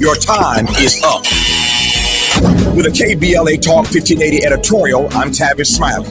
Your time is up. With a KBLA Talk 1580 editorial, I'm Tavis Smiley.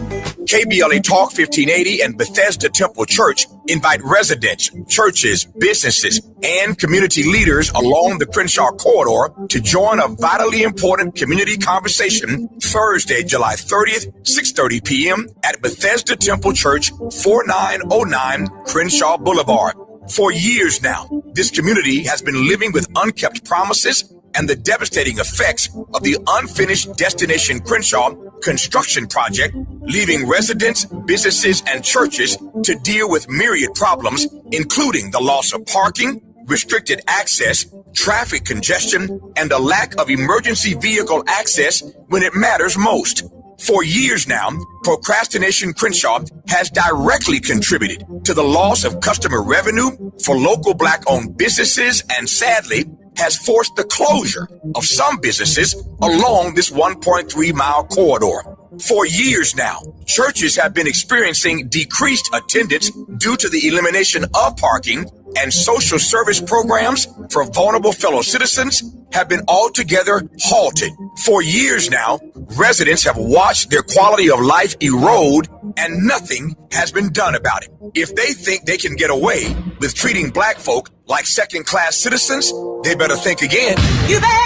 KBLA Talk 1580 and Bethesda Temple Church invite residents, churches, businesses, and community leaders along the Crenshaw corridor to join a vitally important community conversation Thursday, July 30th, 6:30 p.m. at Bethesda Temple Church, 4909 Crenshaw Boulevard. For years now, this community has been living with unkept promises and the devastating effects of the unfinished Destination Crenshaw construction project, leaving residents, businesses, and churches to deal with myriad problems, including the loss of parking, restricted access, traffic congestion, and a lack of emergency vehicle access when it matters most. For years now, Procrastination Crenshaw has directly contributed to the loss of customer revenue for local Black-owned businesses and, sadly, has forced the closure of some businesses along this 1.3-mile corridor. For years now, churches have been experiencing decreased attendance due to the elimination of parking, and social service programs for vulnerable fellow citizens have been altogether halted. For years now, residents have watched their quality of life erode, and nothing has been done about it. If they think they can get away with treating Black folk like second-class citizens, they better think again. You better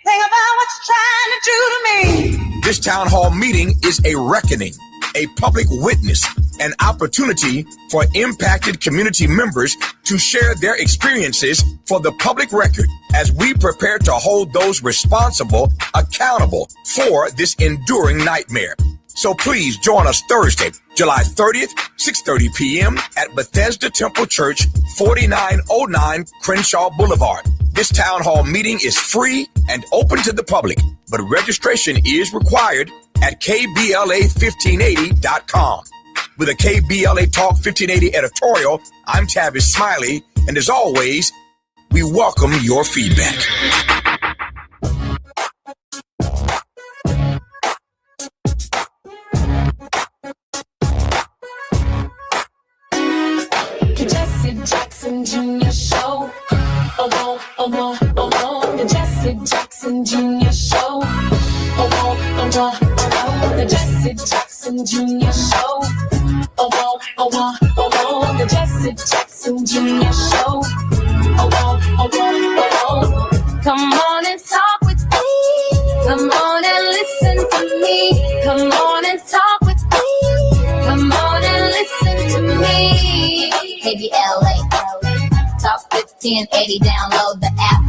think about what you're trying to do to me. This town hall meeting is a reckoning, a public witness, an opportunity for impacted community members to share their experiences for the public record as we prepare to hold those responsible accountable for this enduring nightmare. So please join us Thursday, July 30th, 6:30 p.m. at Bethesda Temple Church, 4909 Crenshaw Boulevard. This town hall meeting is free and open to the public, but registration is required at KBLA1580.com. With a KBLA Talk 1580 editorial, I'm Tavis Smiley, and as always, we welcome your feedback. The Jesse Jackson Jr. Show. Oh, oh, oh, oh, oh, oh. The Jesse Jackson Jr. Show. Oh, oh, oh, oh, oh. The Jesse Jackson Jr. Show. Oh, oh, oh, oh, oh, oh. The Jesse Jackson Jr. Show. Oh, oh, oh, oh, oh. Come on and talk with me. Come on and listen to me. Come on and talk with me. Come on and listen to me. KBLA Talk 1580. Download the app.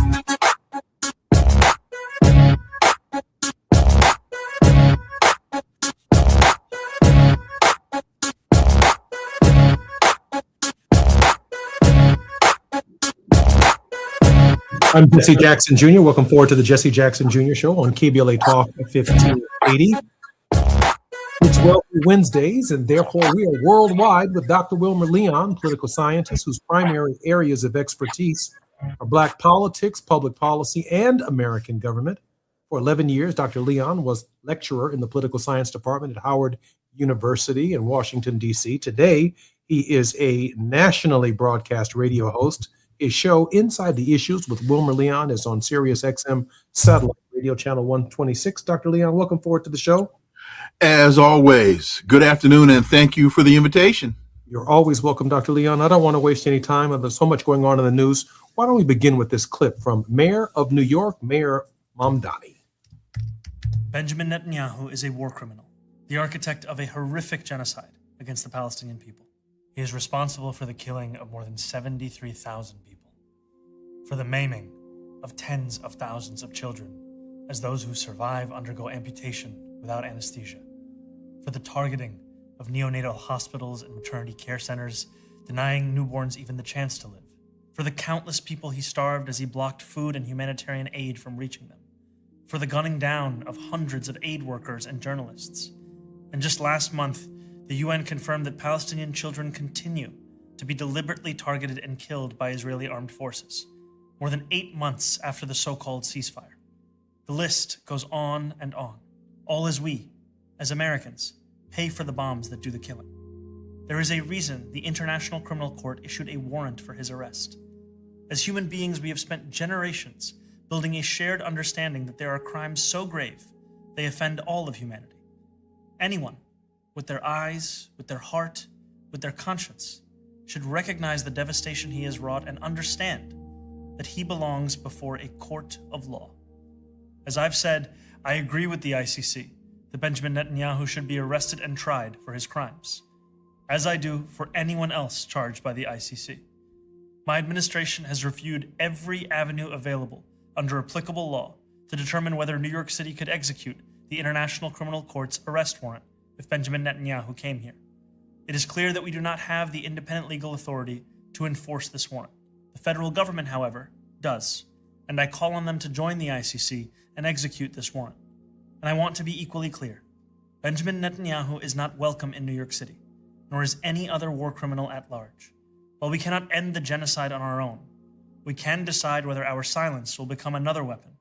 I'm Jesse Jackson Jr. Welcome forward to the Jesse Jackson Jr. Show on KBLA Talk 1580. It's Wealthy Wednesdays, and therefore we are worldwide with Dr. Wilmer Leon, political scientist whose primary areas of expertise are Black politics, public policy, and American government. For 11 years, Dr. Leon was lecturer in the political science department at Howard University in Washington, D.C. Today, he is a nationally broadcast radio host. His show, Inside the Issues with Wilmer Leon, is on Sirius XM satellite radio channel 126. Dr. Leon, welcome forward to the show. As always, good afternoon, and thank you for the invitation. You're always welcome, Dr. Leon. I don't want to waste any time. There's so much going on in the news. Why don't we begin with this clip from Mayor of New York, Mayor Mamdani. Benjamin Netanyahu is a war criminal, the architect of a horrific genocide against the Palestinian people. He is responsible for the killing of more than 73,000 people, for the maiming of tens of thousands of children as those who survive undergo amputation without anesthesia, for the targeting of neonatal hospitals and maternity care centers, denying newborns even the chance to live, for the countless people he starved as he blocked food and humanitarian aid from reaching them, for the gunning down of hundreds of aid workers and journalists. And just last month, the UN confirmed that Palestinian children continue to be deliberately targeted and killed by Israeli armed forces, more than 8 months after the so-called ceasefire. The list goes on and on, all as we, as Americans, pay for the bombs that do the killing. There is a reason the International Criminal Court issued a warrant for his arrest. As human beings, we have spent generations building a shared understanding that there are crimes so grave they offend all of humanity. Anyone, with their eyes, with their heart, with their conscience, should recognize the devastation he has wrought and understand that he belongs before a court of law. As I've said, I agree with the ICC that Benjamin Netanyahu should be arrested and tried for his crimes, as I do for anyone else charged by the ICC. My administration has reviewed every avenue available under applicable law to determine whether New York City could execute the International Criminal Court's arrest warrant if Benjamin Netanyahu came here. It is clear that we do not have the independent legal authority to enforce this warrant. The federal government, however, does, and I call on them to join the ICC and execute this warrant. And I want to be equally clear. Benjamin Netanyahu is not welcome in New York City, nor is any other war criminal at large. While we cannot end the genocide on our own, we can decide whether our silence will become another weapon,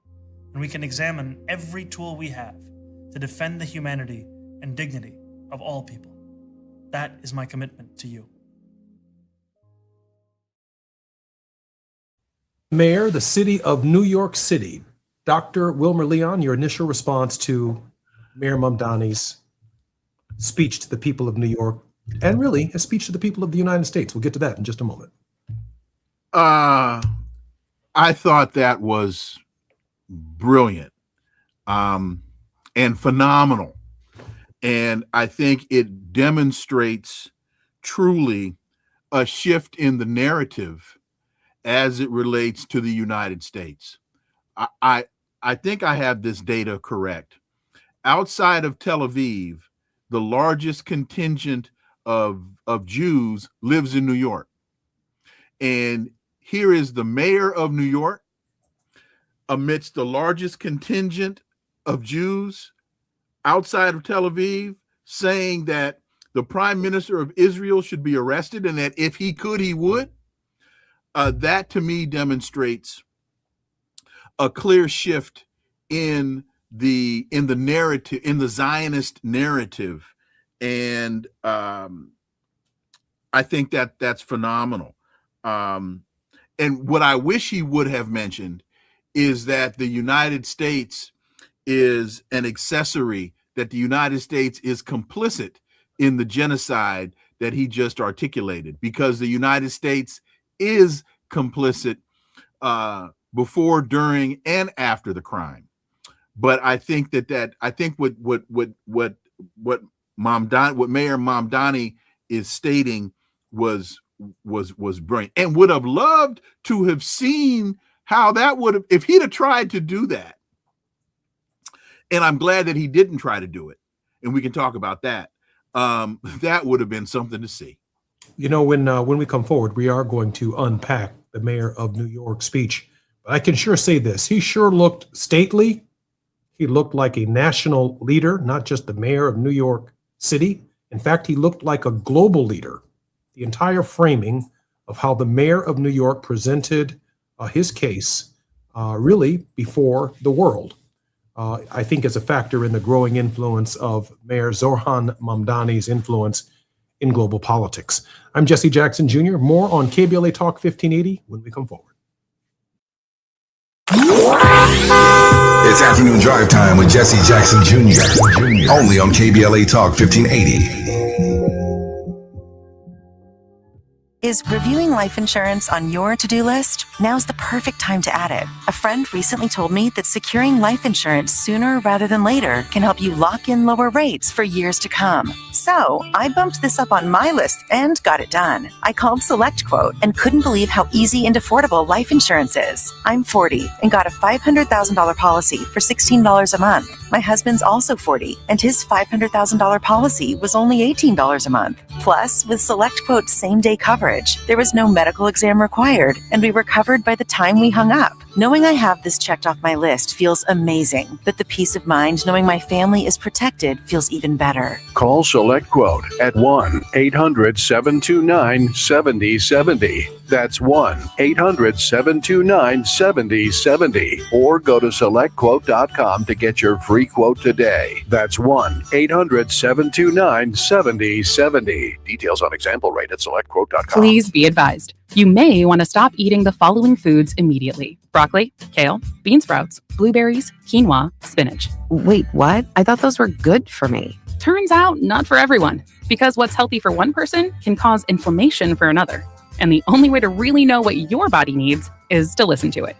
and we can examine every tool we have to defend the humanity and dignity of all people. That is my commitment to you. Mayor, the city of New York City. Dr. Wilmer Leon, your initial response to Mayor Mamdani's speech to the people of New York, and really a speech to the people of the United States. We'll get to that in just a moment. I thought that was brilliant and phenomenal. And I think it demonstrates truly a shift in the narrative as it relates to the United States. I think I have this data correct. Outside of Tel Aviv, the largest contingent of Jews lives in New York. And here is the mayor of New York amidst the largest contingent of Jews outside of Tel Aviv saying that the prime minister of Israel should be arrested and that if he could, he would. That to me demonstrates a clear shift in the narrative, in the Zionist narrative. And I think that that's phenomenal. And what I wish he would have mentioned is that the United States is an accessory, that the United States is complicit in the genocide that he just articulated, because the United States is complicit before, during, and after the crime. But I think what Mayor Mamdani is stating was brilliant, and would have loved to have seen how that would have, if he'd have tried to do that. And I'm glad that he didn't try to do it, and we can talk about that. That would have been something to see. You know, when we come forward, we are going to unpack the mayor of New York speech. But I can sure say this: he sure looked stately. He looked like a national leader, not just the mayor of New York City. In fact, he looked like a global leader. The entire framing of how the mayor of New York presented his case really before the world, I think is a factor in the growing influence of Mayor Zohran Mamdani's influence in global politics. I'm Jesse Jackson Jr. More on KBLA Talk 1580 when we come forward. It's afternoon drive time with Jesse Jackson Jr. Only on KBLA Talk 1580. Is reviewing life insurance on your to-do list? Now's the perfect time to add it. A friend recently told me that securing life insurance sooner rather than later can help you lock in lower rates for years to come. So I bumped this up on my list and got it done. I called SelectQuote and couldn't believe how easy and affordable life insurance is. I'm 40 and got a $500,000 policy for $16 a month. My husband's also 40 and his $500,000 policy was only $18 a month. Plus, with SelectQuote's same-day coverage, there was no medical exam required, and we were covered by the time we hung up. Knowing I have this checked off my list feels amazing, but the peace of mind knowing my family is protected feels even better. Call SelectQuote at 1-800-729-7070. That's 1-800-729-7070. Or go to SelectQuote.com to get your free quote today. That's 1-800-729-7070. Details on example rate at SelectQuote.com. Please be advised. You may want to stop eating the following foods immediately: broccoli, kale, bean sprouts, blueberries, quinoa, spinach. Wait, what? I thought those were good for me. Turns out, not for everyone, because what's healthy for one person can cause inflammation for another. And the only way to really know what your body needs is to listen to it.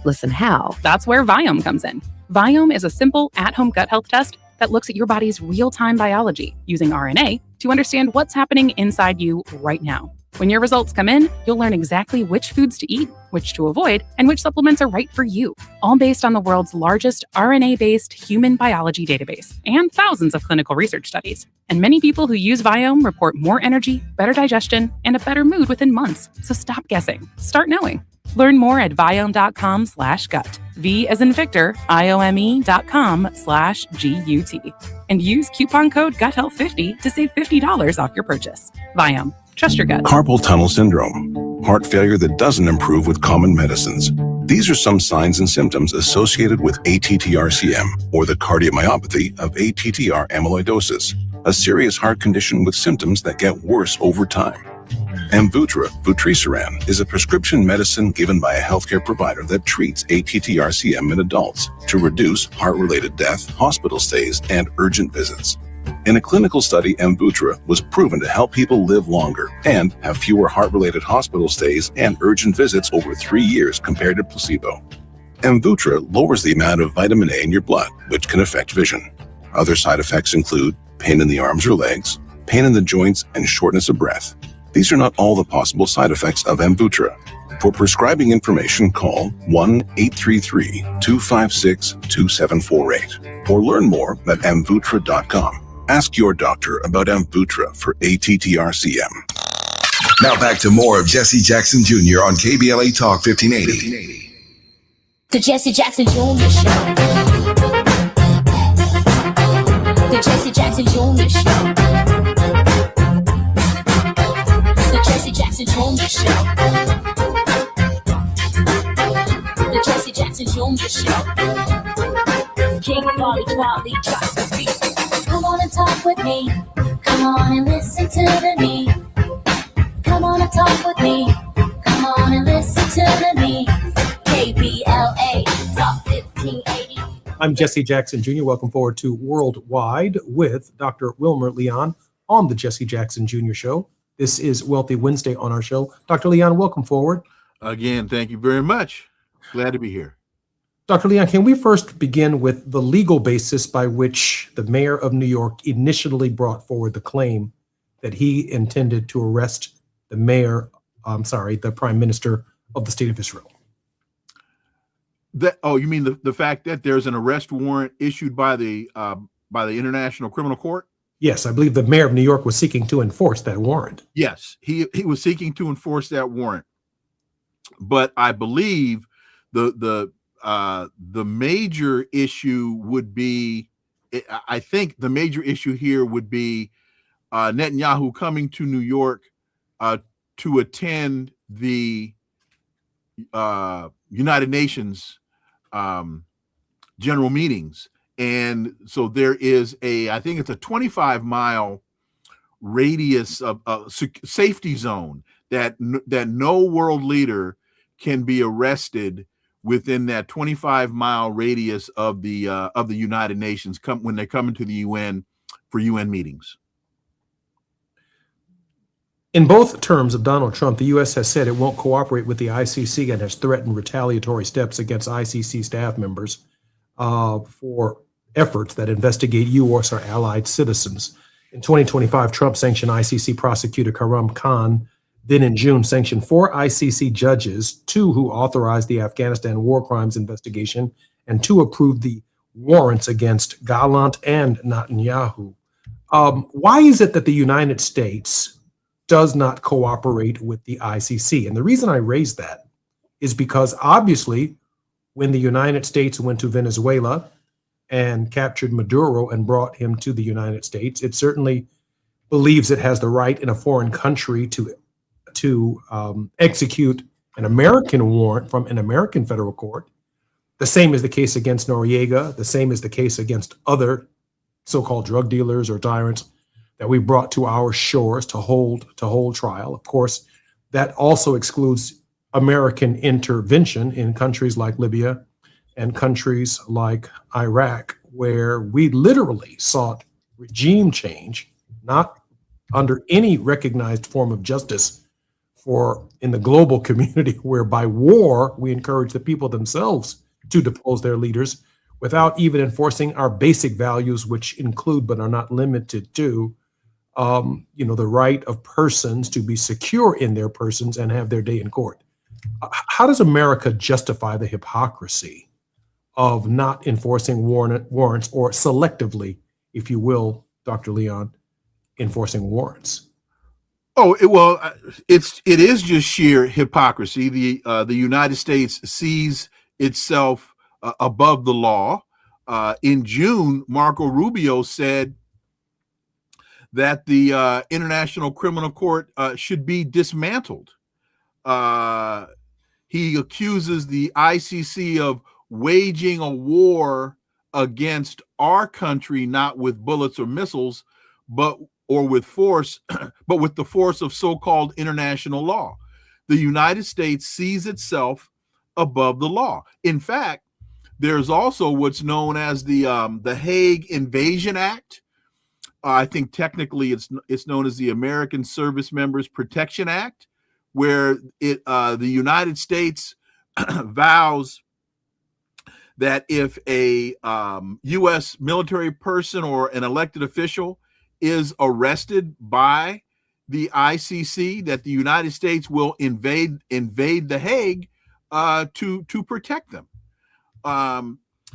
Listen how? That's where Viome comes in. Viome is a simple at-home gut health test that looks at your body's real-time biology using RNA to understand what's happening inside you right now. When your results come in, you'll learn exactly which foods to eat, which to avoid, and which supplements are right for you, all based on the world's largest RNA-based human biology database and thousands of clinical research studies. And many people who use Viome report more energy, better digestion, and a better mood within months. So stop guessing. Start knowing. Learn more at viome.com/gut. V as in Victor, IOME.com/GUT. And use coupon code GUTHEALTH50 to save $50 off your purchase. Viome. Trust your gut. Carpal tunnel syndrome, heart failure that doesn't improve with common medicines. These are some signs and symptoms associated with ATTR-CM, or the cardiomyopathy of ATTR amyloidosis, a serious heart condition with symptoms that get worse over time. Amvuttra, vutrisiran, is a prescription medicine given by a healthcare provider that treats ATTR-CM in adults to reduce heart-related death, hospital stays, and urgent visits. In a clinical study, Amvuttra was proven to help people live longer and have fewer heart-related hospital stays and urgent visits over 3 years compared to placebo. Amvuttra lowers the amount of vitamin A in your blood, which can affect vision. Other side effects include pain in the arms or legs, pain in the joints, and shortness of breath. These are not all the possible side effects of Amvuttra. For prescribing information, call 1-833-256-2748 or learn more at amvuttra.com. Ask your doctor about Amvuttra for ATTR-CM. Now back to more of Jesse Jackson Jr. on KBLA Talk 1580. The Jesse Jackson Jr. Show. The Jesse Jackson Jr. Show. The Jesse Jackson Jr. Show. The Jesse Jackson Jr. Show. King Quality drops the beat. Come on and talk with me. Come on and listen to the me. Come on and talk with me. Come on and listen to the me. KBLA Talk 1580. I'm Jesse Jackson Jr. Welcome forward to Worldwide with Dr. Wilmer Leon on the Jesse Jackson Jr. Show. This is Wealthy Wednesday on our show. Dr. Leon, welcome forward. Again, thank you very much. Glad to be here. Dr. Leon, can we first begin with the legal basis by which the mayor of New York initially brought forward the claim that he intended to arrest the the prime minister of the state of Israel? You mean the fact that there's an arrest warrant issued by the International Criminal Court? Yes, I believe the mayor of New York was seeking to enforce that warrant. Yes, he was seeking to enforce that warrant. But I believe the major issue would be, I think the major issue here would be Netanyahu coming to New York to attend the United Nations general meetings. And so there is I think it's a 25-mile radius of safety zone that no world leader can be arrested within that 25-mile radius of the United Nations when they come into the UN for UN meetings. In both terms of Donald Trump, the U.S. has said it won't cooperate with the ICC and has threatened retaliatory steps against ICC staff members for efforts that investigate U.S. or allied citizens. In 2025, Trump sanctioned ICC prosecutor Karim Khan. Then in June, sanctioned 4 ICC judges, 2 who authorized the Afghanistan war crimes investigation, and 2 approved the warrants against Gallant and Netanyahu. Why is it that the United States does not cooperate with the ICC? And the reason I raise that is because obviously when the United States went to Venezuela and captured Maduro and brought him to the United States, it certainly believes it has the right in a foreign country to execute an American warrant from an American federal court. The same is the case against Noriega. The same is the case against other so-called drug dealers or tyrants that we brought to our shores to hold trial. Of course, that also excludes American intervention in countries like Libya and countries like Iraq, where we literally sought regime change, not under any recognized form of justice for in the global community, where by war we encourage the people themselves to depose their leaders without even enforcing our basic values, which include but are not limited to, the right of persons to be secure in their persons and have their day in court. How does America justify the hypocrisy of not enforcing warrants, or selectively, if you will, Dr. Leon, enforcing warrants? It is just sheer hypocrisy. The United States sees itself above the law. In June, Marco Rubio said that the International Criminal Court should be dismantled. He accuses the ICC of waging a war against our country, not with bullets or missiles, or with force, but with the force of so-called international law. The United States sees itself above the law. In fact, there's also what's known as the Hague Invasion Act. I think technically it's known as the American Service Members Protection Act, where the United States vows that if a U.S. military person or an elected official is arrested by the ICC, that the United States will invade the Hague to protect them.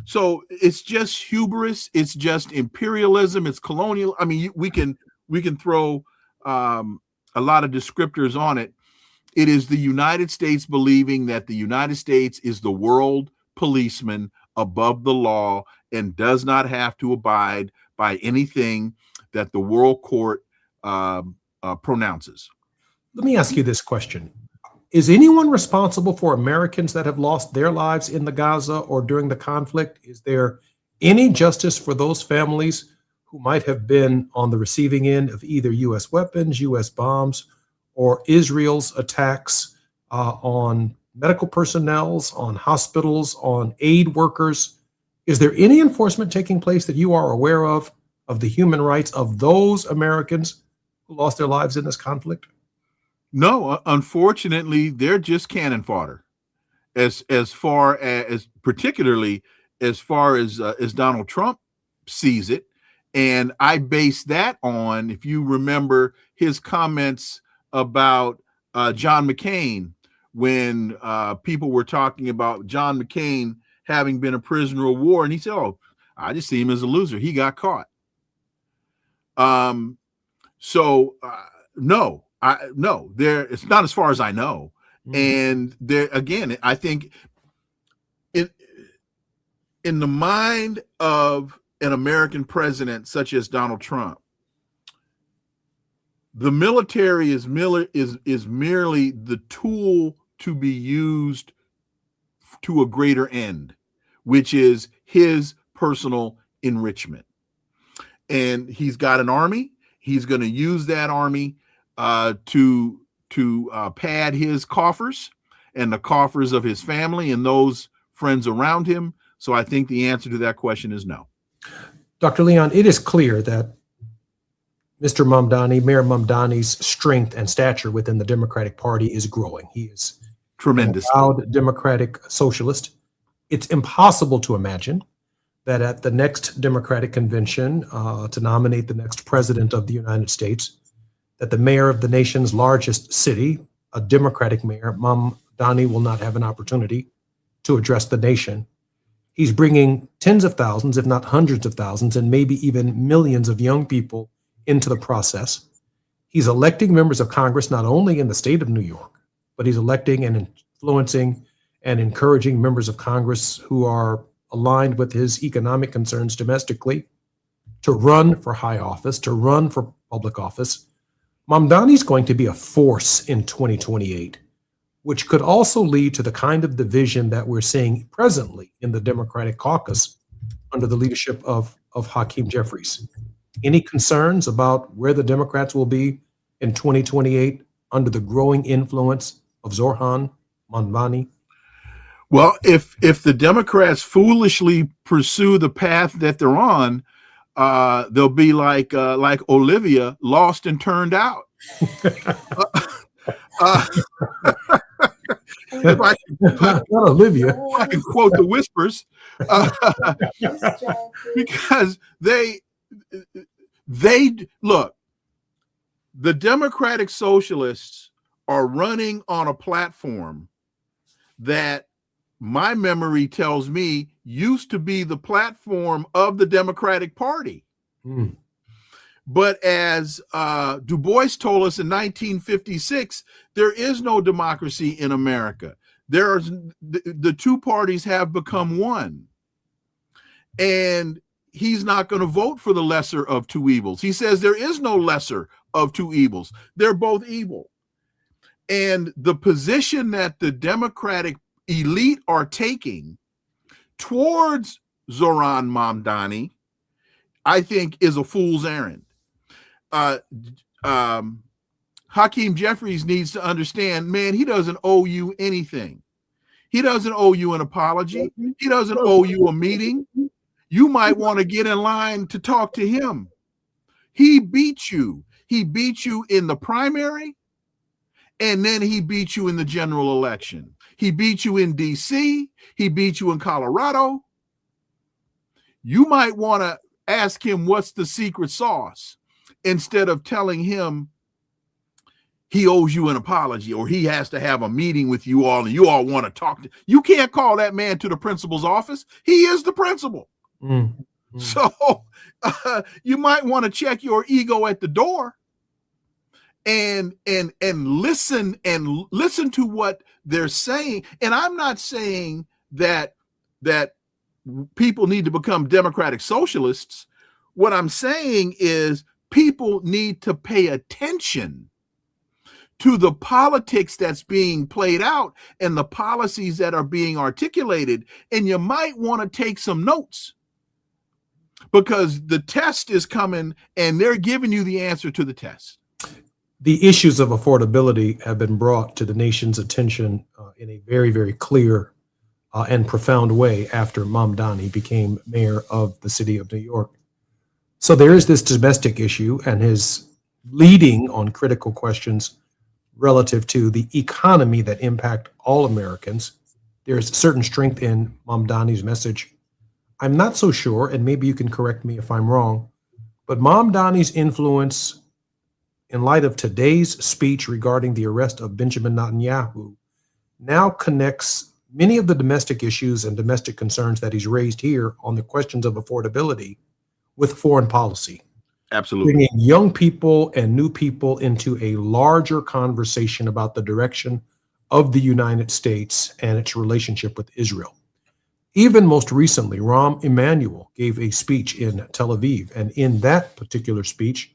So it's just hubris. It's just imperialism. It's colonial. I mean, we can throw a lot of descriptors on it. It is the United States believing that the United States is the world policeman above the law and does not have to abide by anything that the World Court pronounces. Let me ask you this question. Is anyone responsible for Americans that have lost their lives in the Gaza or during the conflict? Is there any justice for those families who might have been on the receiving end of either U.S. weapons, U.S. bombs, or Israel's attacks on medical personnel, on hospitals, on aid workers? Is there any enforcement taking place that you are aware of the human rights of those Americans who lost their lives in this conflict? No, unfortunately, they're just cannon fodder. As far as particularly as far as Donald Trump sees it, and I base that on, if you remember his comments about John McCain, when people were talking about John McCain having been a prisoner of war, and he said, "Oh, I just see him as a loser. He got caught." No, it's not as far as I know. Mm-hmm. And there again, I think in the mind of an American president such as Donald Trump, the military is merely the tool to be used to a greater end, which is his personal enrichment. And he's got an army. He's going to use that army to pad his coffers and the coffers of his family and those friends around him. So I think the answer to that question is no. Dr. Leon, it is clear that Mr. Mamdani, Mayor Mamdani's strength and stature within the Democratic Party is growing. He is tremendous, a proud Democratic socialist. It's impossible to imagine that at the next Democratic convention to nominate the next president of the United States, that the mayor of the nation's largest city, a Democratic mayor, Mamdani, will not have an opportunity to address the nation. He's bringing tens of thousands, if not hundreds of thousands, and maybe even millions of young people into the process. He's electing members of Congress, not only in the state of New York, but he's electing and influencing and encouraging members of Congress who are aligned with his economic concerns domestically to run for high office, to run for public office. Mamdani's going to be a force in 2028, which could also lead to the kind of division that we're seeing presently in the Democratic caucus under the leadership of Hakeem Jeffries. Any concerns about where the Democrats will be in 2028 under the growing influence of Zohran Mamdani? Well, if the Democrats foolishly pursue the path that they're on, they'll be like Olivia, lost and turned out. If I can quote the Whispers, because they look, the Democratic Socialists are running on a platform that my memory tells me used to be the platform of the Democratic Party. Mm. But as Du Bois told us in 1956, there is no democracy in America. The two parties have become one. And he's not going to vote for the lesser of two evils. He says there is no lesser of two evils. They're both evil. And the position that the Democratic elite are taking towards Zohran Mamdani, I think, is a fool's errand. Hakeem Jeffries needs to understand, man, he doesn't owe you anything. He doesn't owe you an apology. He doesn't owe you a meeting. You might want to get in line to talk to him. He beat you. He beat you in the primary, and then he beat you in the general election. He beat you in D.C. He beat you in Colorado. You might want to ask him what's the secret sauce, instead of telling him he owes you an apology or he has to have a meeting with you all and you all want to talk to. You can't call that man to the principal's office. He is the principal. Mm-hmm. So you might want to check your ego at the door and listen to what they're saying. And I'm not saying that people need to become democratic socialists. What I'm saying is people need to pay attention to the politics that's being played out and the policies that are being articulated. And you might want to take some notes, because the test is coming and they're giving you the answer to the test. The issues of affordability have been brought to the nation's attention in a very, very clear and profound way after Mamdani became mayor of the city of New York. So there is this domestic issue and his leading on critical questions relative to the economy that impact all Americans. There's certain strength in Mamdani's message. I'm not so sure, and maybe you can correct me if I'm wrong, but Mamdani's influence in light of today's speech regarding the arrest of Benjamin Netanyahu now connects many of the domestic issues and domestic concerns that he's raised here on the questions of affordability with foreign policy. Absolutely. Bringing young people and new people into a larger conversation about the direction of the United States and its relationship with Israel. Even most recently, Rahm Emanuel gave a speech in Tel Aviv, and in that particular speech,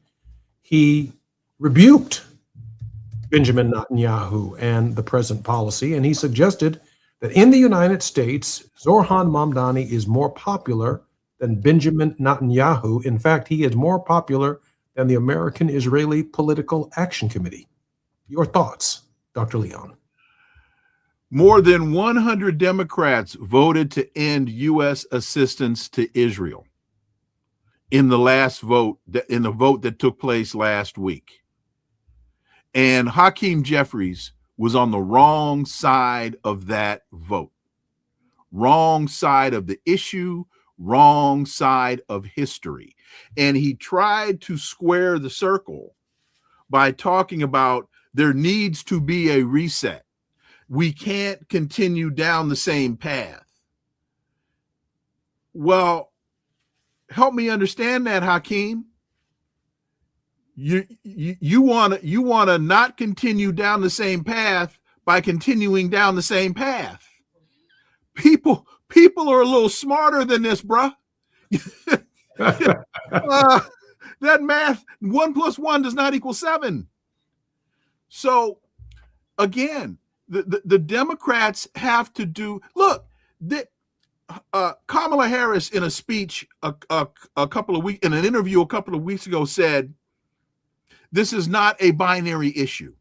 he rebuked Benjamin Netanyahu and the present policy, and he suggested that in the United States, Zohran Mamdani is more popular than Benjamin Netanyahu. In fact, he is more popular than the American-Israeli Political Action Committee. Your thoughts, Dr. Leon? More than 100 Democrats voted to end U.S. assistance to Israel in the last vote, in the vote that took place last week. And Hakeem Jeffries was on the wrong side of that vote, wrong side of the issue, wrong side of history. And he tried to square the circle by talking about there needs to be a reset. We can't continue down the same path. Well, help me understand that, Hakeem. You want to not continue down the same path by continuing down the same path. People are a little smarter than this, bruh. That math, 1 + 1 does not equal 7. So again, the Democrats have to do, look, Kamala Harris in a speech a couple of weeks, in an interview a couple of weeks ago, said, this is not a binary issue.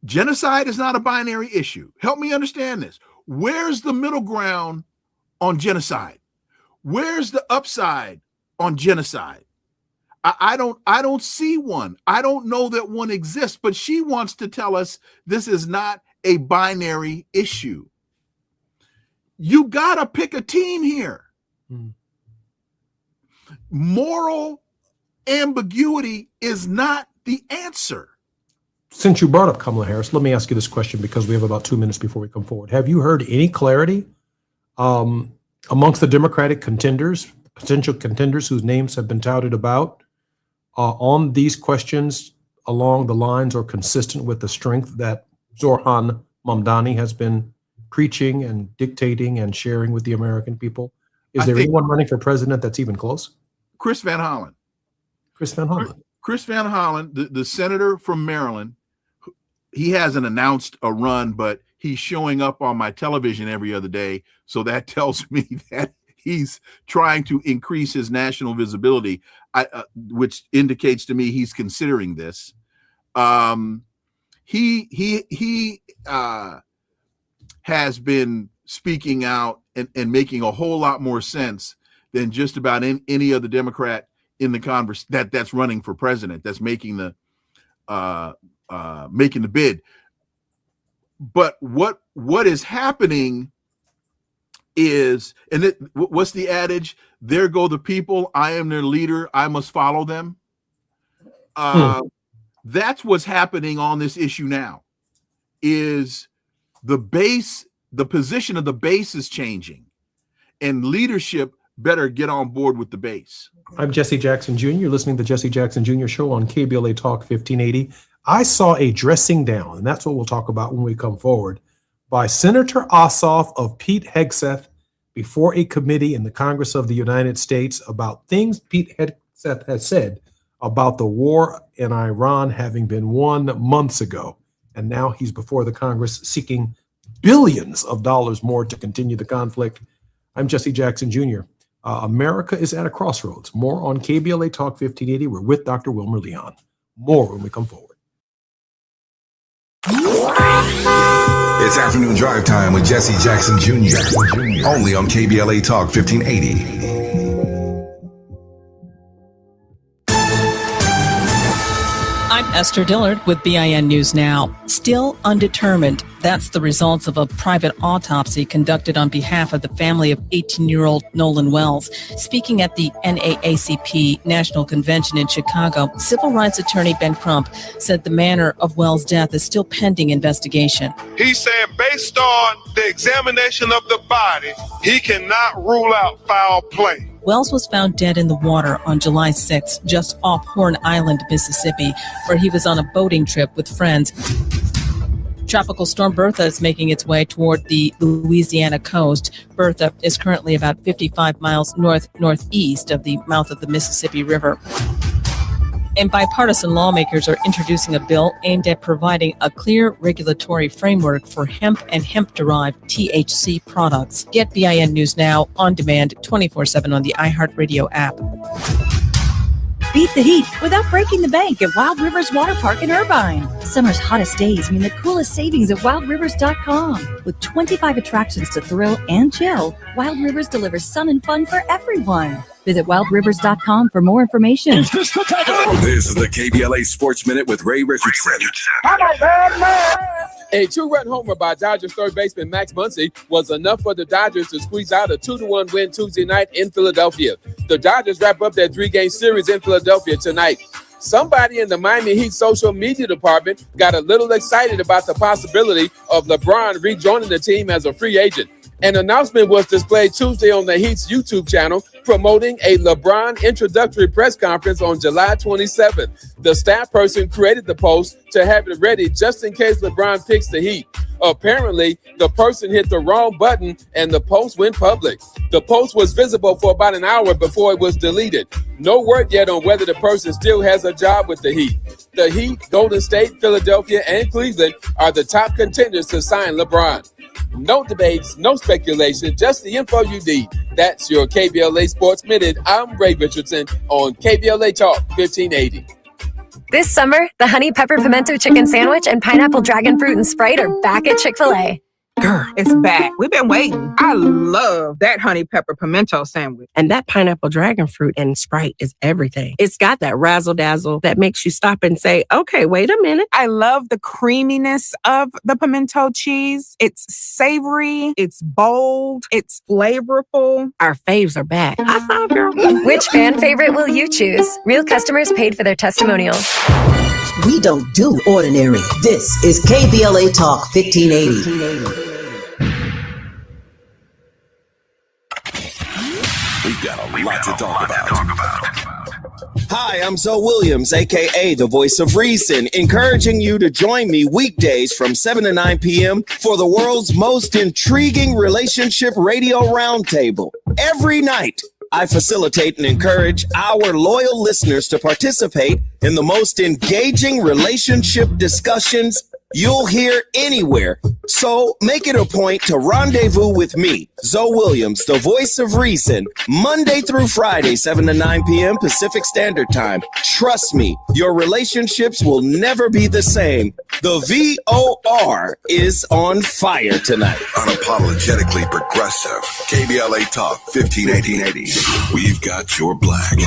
Genocide is not a binary issue. Help me understand this. Where's the middle ground on genocide? Where's the upside on genocide? I don't see one. I don't know that one exists, but she wants to tell us this is not a binary issue. You got to pick a team here. Moral ambiguity is not the answer. Since you brought up Kamala Harris, let me ask you this question because we have about 2 minutes before we come forward. Have you heard any clarity amongst the Democratic contenders, potential contenders whose names have been touted about, on these questions along the lines or consistent with the strength that Zohran Mamdani has been preaching and dictating and sharing with the American people? Is there anyone running for president that's even close? Chris Van Hollen. Chris Van Hollen. Chris Van Hollen, the senator from Maryland, he hasn't announced a run, but he's showing up on my television every other day. So that tells me that he's trying to increase his national visibility, which indicates to me he's considering this. He has been speaking out and making a whole lot more sense than just about any other Democrat in the that's running for president, that's making the bid. But what is happening is, and what's the adage? There go the people. I am their leader. I must follow them. That's what's happening on this issue now. Is the position of the base is changing, and leadership better get on board with the base. I'm Jesse Jackson Jr. You're listening to the Jesse Jackson Jr. Show on KBLA Talk 1580. I saw a dressing down, and that's what we'll talk about when we come forward, by Senator Ossoff of Pete Hegseth before a committee in the Congress of the United States about things Pete Hegseth has said about the war in Iran having been won months ago. And now he's before the Congress seeking billions of dollars more to continue the conflict. I'm Jesse Jackson Jr. America is at a crossroads. More on KBLA Talk 1580. We're with Dr. Wilmer Leon. More when we come forward. It's afternoon drive time with Jesse Jackson Jr. Only on KBLA Talk 1580. I'm Esther Dillard with BIN News Now. Still undetermined. That's the results of a private autopsy conducted on behalf of the family of 18-year-old Nolan Wells. Speaking at the NAACP National Convention in Chicago, civil rights attorney Ben Crump said the manner of Wells' death is still pending investigation. He said based on the examination of the body, he cannot rule out foul play. Wells was found dead in the water on July 6th, just off Horn Island, Mississippi, where he was on a boating trip with friends. Tropical storm Bertha is making its way toward the Louisiana coast. Bertha is currently about 55 miles northeast of the mouth of the Mississippi River. And bipartisan lawmakers are introducing a bill aimed at providing a clear regulatory framework for hemp and hemp-derived THC products. Get BIN News Now on demand 24/7 on the iHeartRadio app. Beat the heat without breaking the bank at Wild Rivers Water Park in Irvine. Summer's hottest days mean the coolest savings at wildrivers.com. With 25 attractions to thrill and chill, Wild Rivers delivers sun and fun for everyone. Visit wildrivers.com for more information. This is the KBLA Sports Minute with Ray Richardson. A two-run homer by Dodgers third baseman Max Muncy was enough for the Dodgers to squeeze out a 2-1 win Tuesday night in Philadelphia. The Dodgers wrap up their 3-game series in Philadelphia tonight. Somebody in the Miami Heat social media department got a little excited about the possibility of LeBron rejoining the team as a free agent. An announcement was displayed Tuesday on the Heat's YouTube channel promoting a LeBron introductory press conference on July 27th. The staff person created the post to have it ready just in case LeBron picks the Heat. Apparently, the person hit the wrong button and the post went public. The post was visible for about an hour before it was deleted. No word yet on whether the person still has a job with the Heat. The Heat, Golden State, Philadelphia, and Cleveland are the top contenders to sign LeBron. No debates, no speculation, just the info you need. That's your KBLA Sports Minute. I'm Ray Richardson on KBLA Talk 1580. This summer, the Honey Pepper Pimento Chicken Sandwich and Pineapple Dragon Fruit and Sprite are back at Chick-fil-A. Girl, it's back. We've been waiting. I love that honey pepper pimento sandwich. And that pineapple dragon fruit and Sprite is everything. It's got that razzle dazzle that makes you stop and say, okay, wait a minute. I love the creaminess of the pimento cheese. It's savory, it's bold, it's flavorful. Our faves are back. I thought, girl. Which fan favorite will you choose? Real customers paid for their testimonials. We don't do ordinary. This is KBLA Talk 1580. We've got a lot to talk about. Hi, I'm Zoe Williams, aka the Voice of Reason, encouraging you to join me weekdays from 7 to 9 p.m. for the world's most intriguing relationship radio roundtable. Every night, I facilitate and encourage our loyal listeners to participate in the most engaging relationship discussions you'll hear anywhere. So make it a point to rendezvous with me, Zoe Williams, the Voice of Reason, Monday through Friday, 7 to 9 p.m. Pacific Standard Time. Trust me, your relationships will never be the same. The VOR is on fire tonight. Unapologetically progressive. KBLA Talk 1580. We've got your black.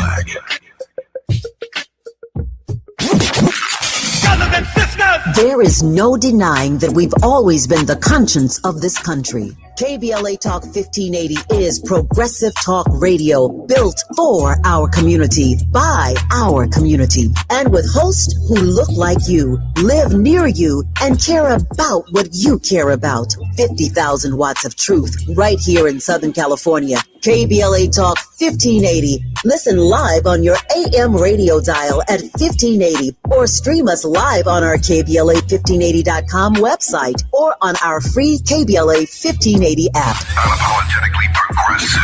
There is no denying that we've always been the conscience of this country. KBLA Talk 1580 is progressive talk radio built for our community, by our community, and with hosts who look like you, live near you, and care about what you care about. 50,000 watts of truth right here in Southern California. KBLA Talk 1580. Listen live on your AM radio dial at 1580 or stream us live on our KBLA1580.com website or on our free KBLA 1580 app. Unapologetically progressive.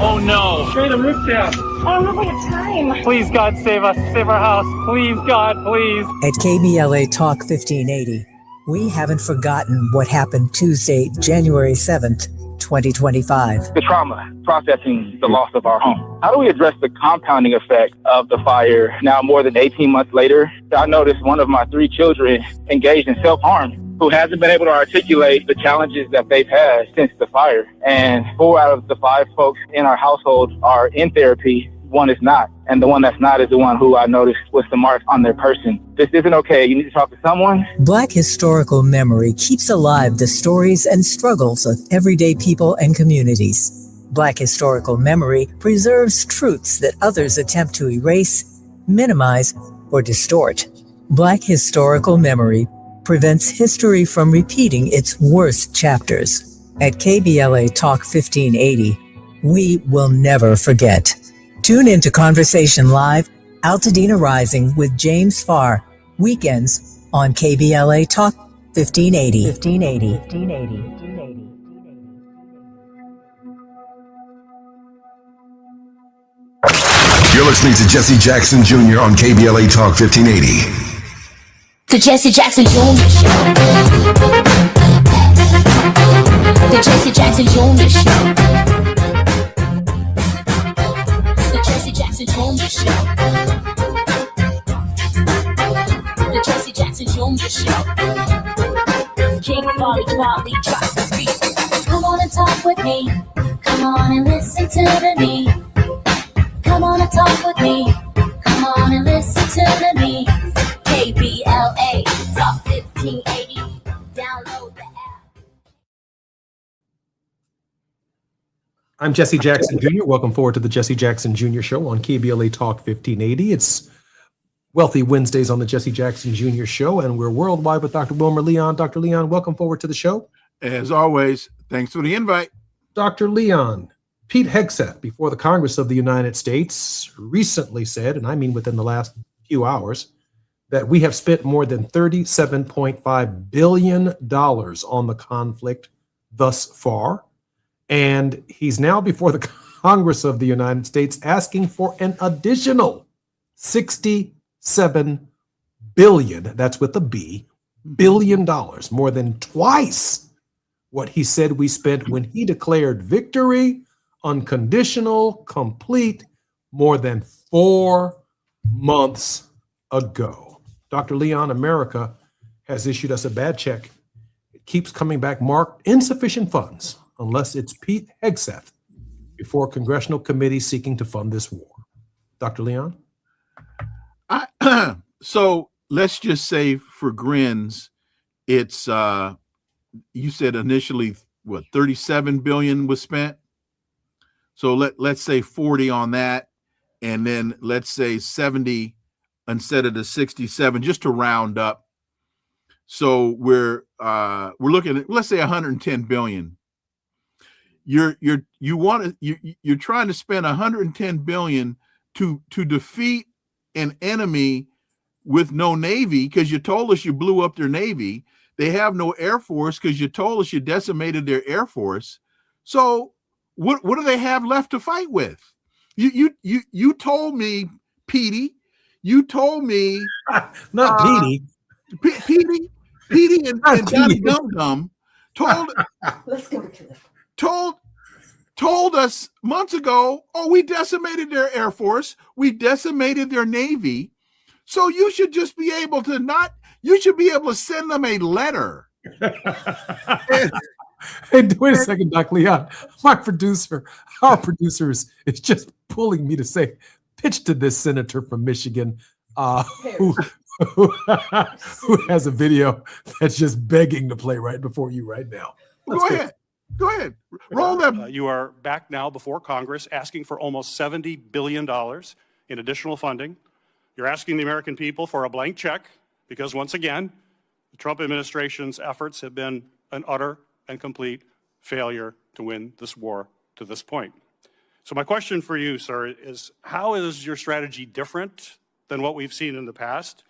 Oh no. Straight the roof down. I don't have time. Please, God, save us. Save our house. Please, God, please. At KBLA Talk 1580, we haven't forgotten what happened Tuesday, January 7th, 2025. The trauma, processing the loss of our home. How do we address the compounding effect of the fire now more than 18 months later? I noticed one of my 3 children engaged in self-harm who hasn't been able to articulate the challenges that they've had since the fire. And 4 out of the 5 folks in our household are in therapy. 1 is not. And the one that's not is the one who I noticed was the mark on their person. This isn't okay. You need to talk to someone. Black historical memory keeps alive the stories and struggles of everyday people and communities. Black historical memory preserves truths that others attempt to erase, minimize, or distort. Black historical memory prevents history from repeating its worst chapters. At KBLA Talk 1580, we will never forget. Tune into Conversation Live, Altadena Rising with James Farr, weekends on KBLA Talk 1580. 1580. You're listening to Jesse Jackson Jr. on KBLA Talk 1580. The Jesse Jackson Jr. Show. The Jesse Jackson Jr. Show. The Jesse Jackson Jr. Show. The Jesse Jackson Jr. Show. King Volley, drop the beat. Come on and talk with me. Come on and listen to me. Come on and talk with me. Come on and listen to me. KBLA Talk 1580. Download the app. I'm Jesse Jackson Jr. Welcome forward to the Jesse Jackson Jr. Show on KBLA Talk 1580. It's Wealthy Wednesdays on the Jesse Jackson Jr. Show, and we're worldwide with Dr. Wilmer Leon. Dr. Leon, welcome forward to the show. As always, thanks for the invite. Dr. Leon, Pete Hegseth, before the Congress of the United States, recently said, and I mean within the last few hours, that we have spent more than $37.5 billion on the conflict thus far. And he's now before the Congress of the United States asking for an additional $67 billion, that's with a B, billion dollars, more than twice what he said we spent when he declared victory, unconditional, complete, more than 4 months ago. Dr. Leon, America has issued us a bad check. It keeps coming back marked insufficient funds unless it's Pete Hegseth before a congressional committee seeking to fund this war. Dr. Leon? So let's just say for grins, it's you said initially what 37 billion was spent. So let's say 40 on that, and then let's say 70 instead of the 67, just to round up. So we're looking at, let's say 110 billion. You're trying to spend 110 billion to defeat an enemy with no Navy, because you told us you blew up their Navy. They have no Air Force because you told us you decimated their Air Force. So what do they have left to fight with? You told me, Petey. You told me not Petey. Petey and Johnny Dum Dum told us months ago, oh, we decimated their Air Force, we decimated their Navy. So you should just be able to you should be able to send them a letter. Hey, wait a second, Doc Leon. Our producer is just pulling me to say, pitch to this senator from Michigan who has a video that's just begging to play right before you right now. Go ahead. Roll them. You are back now before Congress asking for almost $70 billion in additional funding. You're asking the American people for a blank check because, once again, the Trump administration's efforts have been an utter and complete failure to win this war to this point. So my question for you, sir, is how is your strategy different than what we've seen in the past?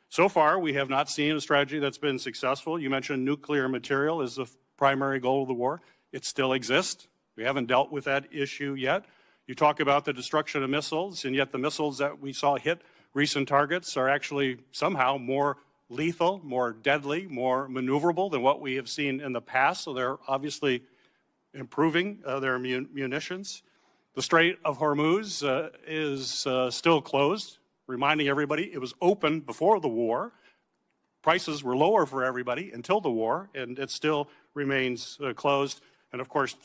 So far, we have not seen a strategy that's been successful. You mentioned nuclear material is the primary goal of the war. It still exists. We haven't dealt with that issue yet. You talk about the destruction of missiles, and yet the missiles that we saw hit recent targets are actually somehow more lethal, more deadly, more maneuverable than what we have seen in the past. So they're obviously improving their munitions. The Strait of Hormuz is still closed, reminding everybody it was open before the war. Prices were lower for everybody until the war, and it still remains closed. And of course,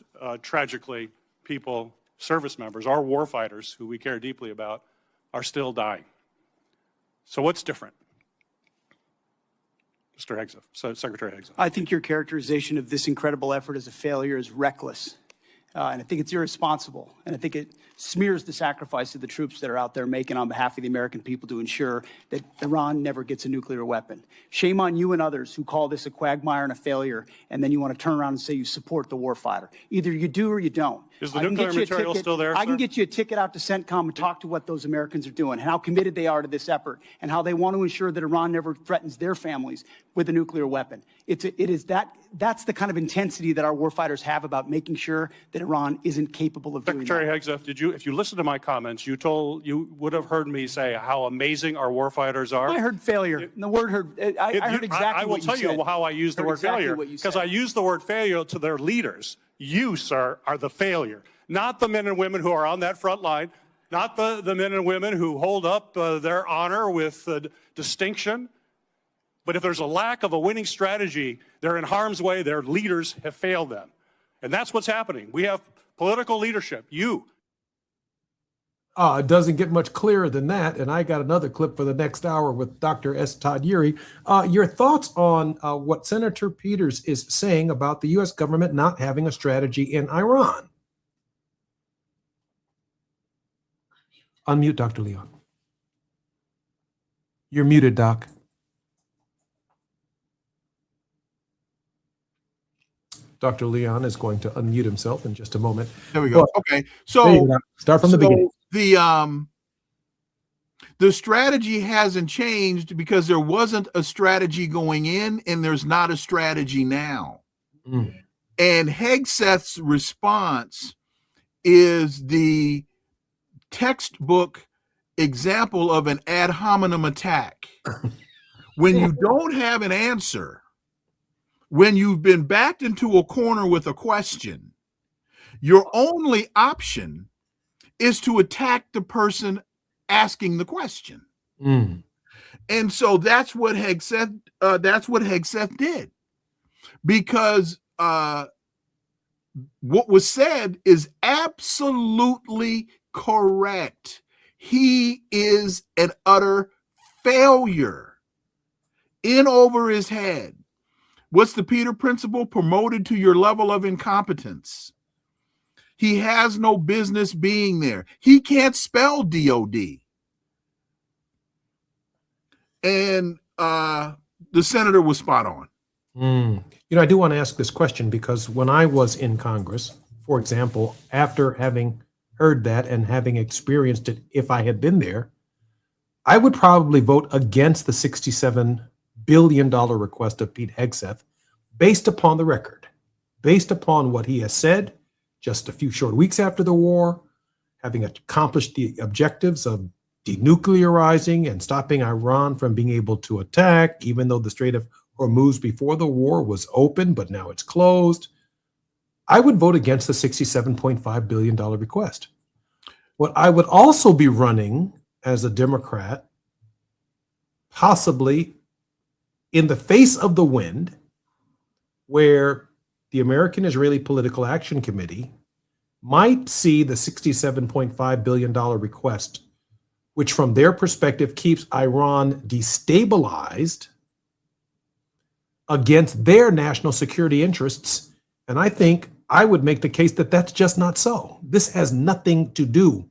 tragically, people, service members, our war fighters, who we care deeply about, are still dying. So what's different? Mr. Hegseth, Secretary Hegseth. I think your characterization of this incredible effort as a failure is reckless. And I think it's irresponsible. And I think it smears the sacrifice of the troops that are out there making on behalf of the American people to ensure that Iran never gets a nuclear weapon. Shame on you and others who call this a quagmire and a failure, and then you want to turn around and say you support the warfighter. Either you do or you don't. Is the nuclear material still there, I can sir? get you a ticket out to CENTCOM and talk to what those Americans are doing and how committed they are to this effort and how they want to ensure that Iran never threatens their families with a nuclear weapon. That's the kind of intensity that our warfighters have about making sure that Iran isn't capable of doing that. Secretary Hegseth, if you listen to my comments, you would have heard me say how amazing our warfighters are. I heard failure. And the word heard. I heard exactly what you said. I will tell you how I use the word failure, because I use the word failure to their leaders. You, sir, are the failure, not the men and women who are on that front line, not the men and women who hold up their honor with distinction. But if there's a lack of a winning strategy, they're in harm's way. Their leaders have failed them. And that's what's happening. We have political leadership. It doesn't get much clearer than that. And I got another clip for the next hour with Dr. S. Todd Eury. Your thoughts on what Senator Peters is saying about the U.S. government not having a strategy in Iran? Unmute Dr. Leon. You're muted, Doc. Dr. Leon is going to unmute himself in just a moment. There we go. Okay. So start from the beginning. The strategy hasn't changed because there wasn't a strategy going in, and there's not a strategy now. And Hegseth's response is the textbook example of an ad hominem attack. When you don't have an answer, when you've been backed into a corner with a question, your only option is to attack the person asking the question. And so that's what Hegseth did, because what was said is absolutely correct. He is an utter failure, in over his head. What's the Peter Principle? Promoted to your level of incompetence. He has no business being there. He can't spell DOD. And the senator was spot on. You know, I do want to ask this question because when I was in Congress, for example, after having heard that and having experienced it, if I had been there, I would probably vote against the $67 billion request of Pete Hegseth based upon the record, based upon what he has said just a few short weeks after the war, having accomplished the objectives of denuclearizing and stopping Iran from being able to attack, even though the Strait of Hormuz before the war was open, but now it's closed. I would vote against the $67.5 billion request. What I would also be running as a Democrat, possibly in the face of the wind, where the American Israeli Political Action Committee might see the $67.5 billion request, which from their perspective keeps Iran destabilized against their national security interests. And I think I would make the case that that's just not so. This has nothing to do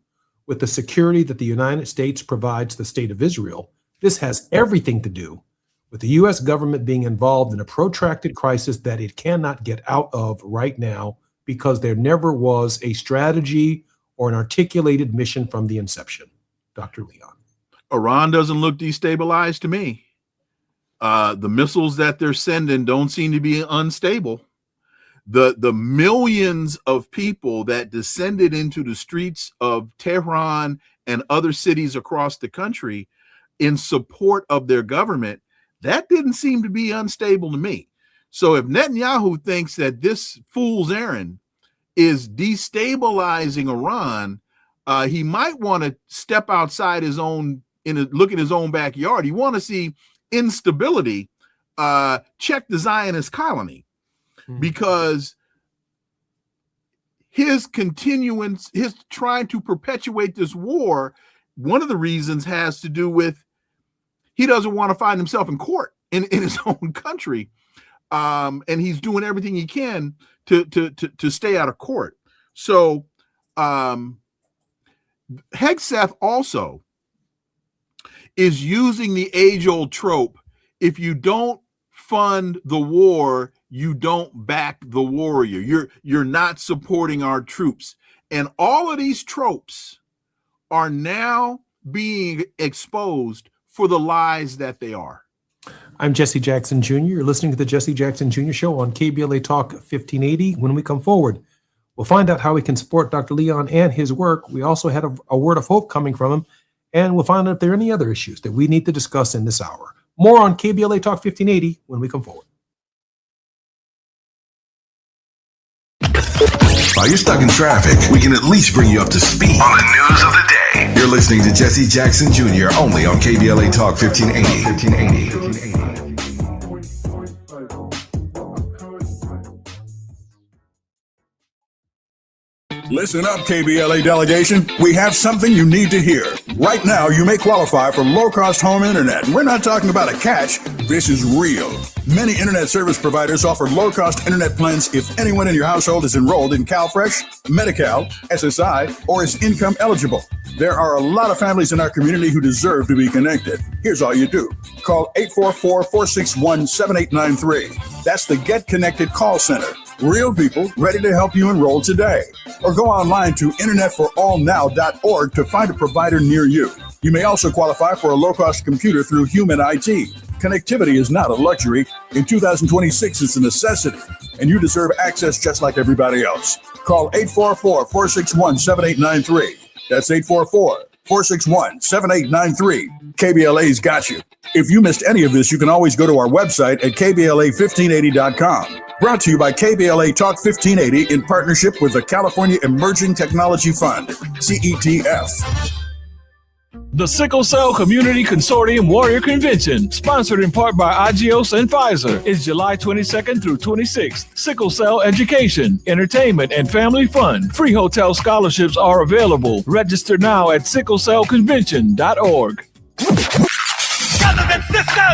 with the security that the United States provides the state of Israel. This has everything to do with the U.S. government being involved in a protracted crisis that it cannot get out of right now because there never was a strategy or an articulated mission from the inception. Dr. Leon. Iran doesn't look destabilized to me. The missiles that they're sending don't seem to be unstable. The millions of people that descended into the streets of Tehran and other cities across the country in support of their government, that didn't seem to be unstable to me. So if Netanyahu thinks that this fool's errand is destabilizing Iran, he might want to step outside his own, look in his own backyard. You want to see instability, check the Zionist colony, because his continuance, his trying to perpetuate this war, one of the reasons has to do with he doesn't want to find himself in court in his own country. And he's doing everything he can to stay out of court. So Hegseth also is using the age-old trope: if you don't fund the war, you don't back the warrior. You're not supporting our troops. And all of these tropes are now being exposed for the lies that they are. I'm Jesse Jackson Jr. You're listening to the Jesse Jackson Jr. Show on KBLA Talk 1580. When we come forward, we'll find out how we can support Dr. Leon and his work. We also had a word of hope coming from him, and we'll find out if there are any other issues that we need to discuss in this hour. More on KBLA Talk 1580 when we come forward. While you're stuck in traffic, we can at least bring you up to speed on the news of the day. You're listening to Jesse Jackson Jr. only on KBLA Talk 1580. Listen up, KBLA delegation. We have something you need to hear. Right now, you may qualify for low-cost home internet. And we're not talking about a catch. This is real. Many internet service providers offer low-cost internet plans if anyone in your household is enrolled in CalFresh, Medi-Cal, SSI, or is income eligible. There are a lot of families in our community who deserve to be connected. Here's all you do. Call 844-461-7893. That's the Get Connected call center. Real people ready to help you enroll today. Or go online to internetforallnow.org to find a provider near you. You may also qualify for a low-cost computer through Human IT. Connectivity is not a luxury. In 2026, it's a necessity, and you deserve access just like everybody else. Call 844-461-7893. That's 844-461-7893. KBLA's got you. If you missed any of this, you can always go to our website at KBLA1580.com. Brought to you by KBLA Talk 1580 in partnership with the California Emerging Technology Fund, CETF. The Sickle Cell Community Consortium Warrior Convention, sponsored in part by Agios and Pfizer, is July 22nd through 26th. Sickle cell education, entertainment, and family fun. Free hotel scholarships are available. Register now at sicklecellconvention.org.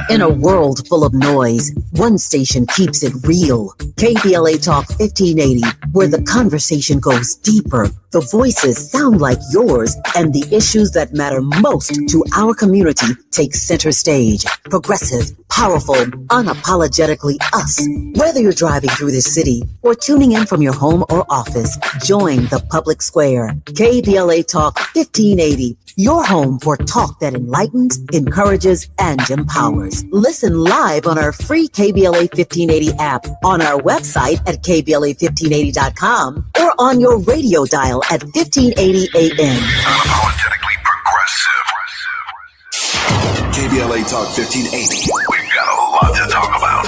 In a world full of noise, one station keeps it real. KBLA Talk 1580, where the conversation goes deeper, the voices sound like yours, and the issues that matter most to our community take center stage. Progressive, powerful, unapologetically us. Whether you're driving through the city or tuning in from your home or office, join the public square. KBLA Talk 1580, your home for talk that enlightens, encourages, and empowers. Listen live on our free KBLA 1580 app, on our website at KBLA1580.com, or on your radio dial at 1580 AM. Unapologetically progressive. KBLA Talk 1580. We've got a lot to talk about.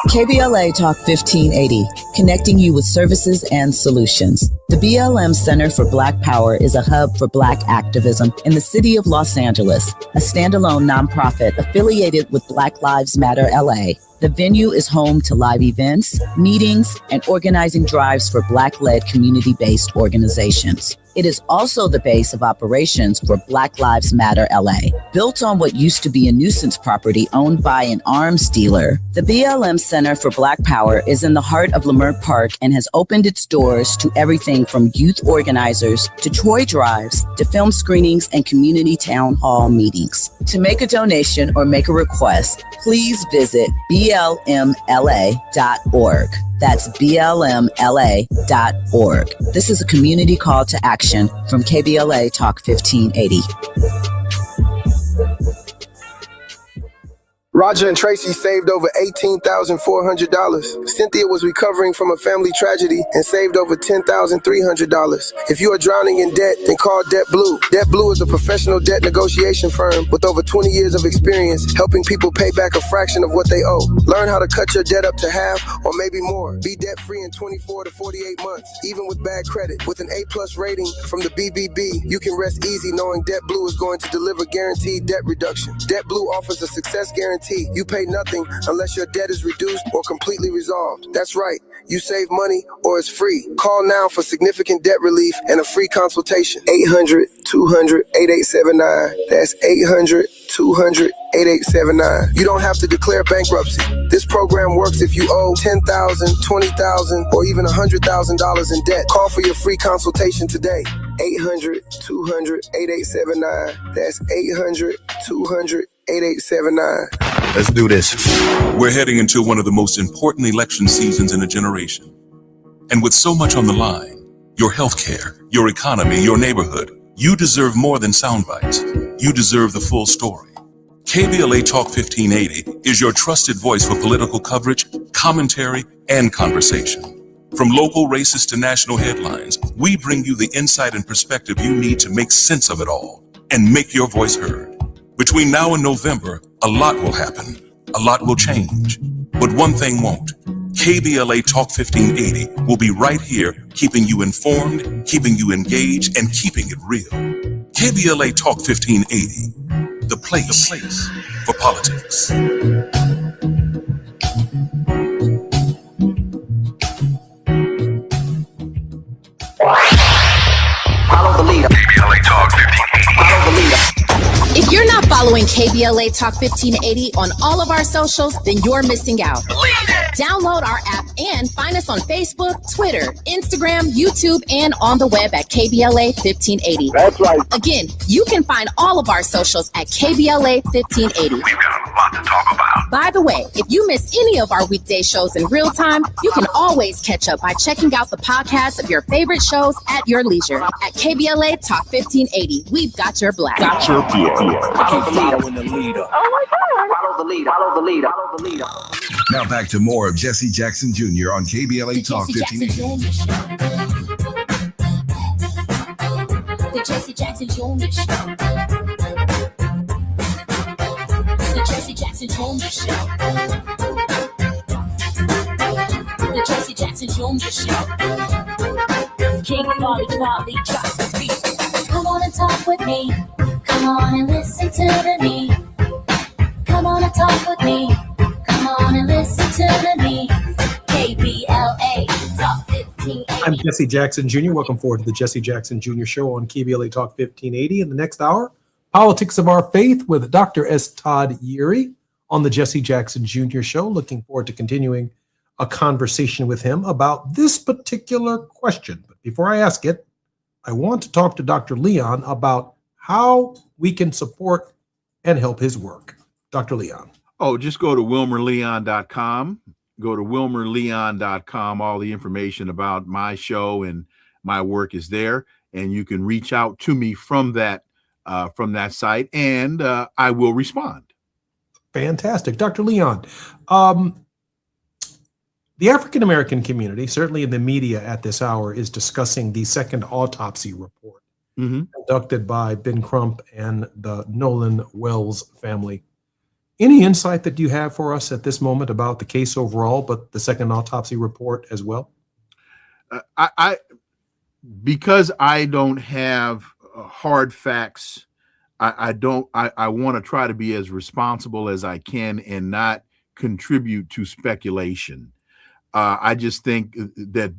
KBLA Talk 1580, connecting you with services and solutions. The BLM Center for Black Power is a hub for Black activism in the city of Los Angeles, a standalone nonprofit affiliated with Black Lives Matter LA. The venue is home to live events, meetings, and organizing drives for Black-led community-based organizations. It is also the base of operations for Black Lives Matter LA. Built on what used to be a nuisance property owned by an arms dealer, the BLM Center for Black Power is in the heart of Leimert Park and has opened its doors to everything from youth organizers to toy drives to film screenings and community town hall meetings. To make a donation or make a request, please visit blmla.org. That's blmla.org. This is a community call to action from KBLA Talk 1580. Roger and Tracy saved over $18,400. Cynthia was recovering from a family tragedy and saved over $10,300. If you are drowning in debt, then call Debt Blue. Debt Blue is a professional debt negotiation firm with over 20 years of experience helping people pay back a fraction of what they owe. Learn how to cut your debt up to half or maybe more. Be debt-free in 24 to 48 months, even with bad credit. With an A+ rating from the BBB, you can rest easy knowing Debt Blue is going to deliver guaranteed debt reduction. Debt Blue offers a success guarantee. You pay nothing unless your debt is reduced or completely resolved. That's right. You save money or it's free. Call now for significant debt relief and a free consultation. 800-200-8879. That's 800-200-8879. You don't have to declare bankruptcy. This program works if you owe $10,000, $20,000, or even $100,000 in debt. Call for your free consultation today. 800-200-8879. That's 800-200-8879. Let's do this. We're heading into one of the most important election seasons in a generation. And with so much on the line, your healthcare, your economy, your neighborhood, you deserve more than sound bites. You deserve the full story. KBLA Talk 1580 is your trusted voice for political coverage, commentary, and conversation. From local races to national headlines, we bring you the insight and perspective you need to make sense of it all and make your voice heard. Between now and November, a lot will happen. A lot will change. But one thing won't. KBLA Talk 1580 will be right here, keeping you informed, keeping you engaged, and keeping it real. KBLA Talk 1580, the place for politics. Follow the leader. KBLA Talk 1580. Follow the leader. If you're not following KBLA Talk 1580 on all of our socials, then you're missing out. Download our app and find us on Facebook, Twitter, Instagram, YouTube, and on the web at KBLA 1580. That's right. Again, you can find all of our socials at KBLA 1580. We've got a lot to talk about. By the way, if you miss any of our weekday shows in real time, you can always catch up by checking out the podcast of your favorite shows at your leisure. At KBLA Talk 1580, we've got your black. Got your black. Follow the leader. Oh my God. Follow the leader. Follow the leader. Follow the leader. Now back to more of Jesse Jackson Jr. on KBLA Talk 1580. The Jesse Jackson Jr. Show. The Jesse Jackson Jr. Show. The Jesse Jackson Jr. Show. King Polly Polly drop the beat. Come on and talk with me. Come on and listen to the me. Come on and talk with me. Come on and listen to the me. KBLA Talk 1580. I'm Jesse Jackson Jr. Welcome forward to the Jesse Jackson Jr. Show on KBLA Talk 1580. In the next hour, Politics of Our Faith with Dr. S. Todd Yeary on the Jesse Jackson Jr. Show. Looking forward to continuing a conversation with him about this particular question. But before I ask it, I want to talk to Dr. Leon about how we can support and help his work. Dr. Leon. Oh, just go to wilmerleon.com. Go to wilmerleon.com. All the information about my show and my work is there, and you can reach out to me from that site, and I will respond. Fantastic. Dr. Leon, the African-American community, certainly in the media at this hour, is discussing the second autopsy report conducted by Ben Crump and the Nolan Wells family. Any insight that you have for us at this moment about the case overall, but the second autopsy report as well? Because I don't have hard facts, I want to try to be as responsible as I can and not contribute to speculation. I just think that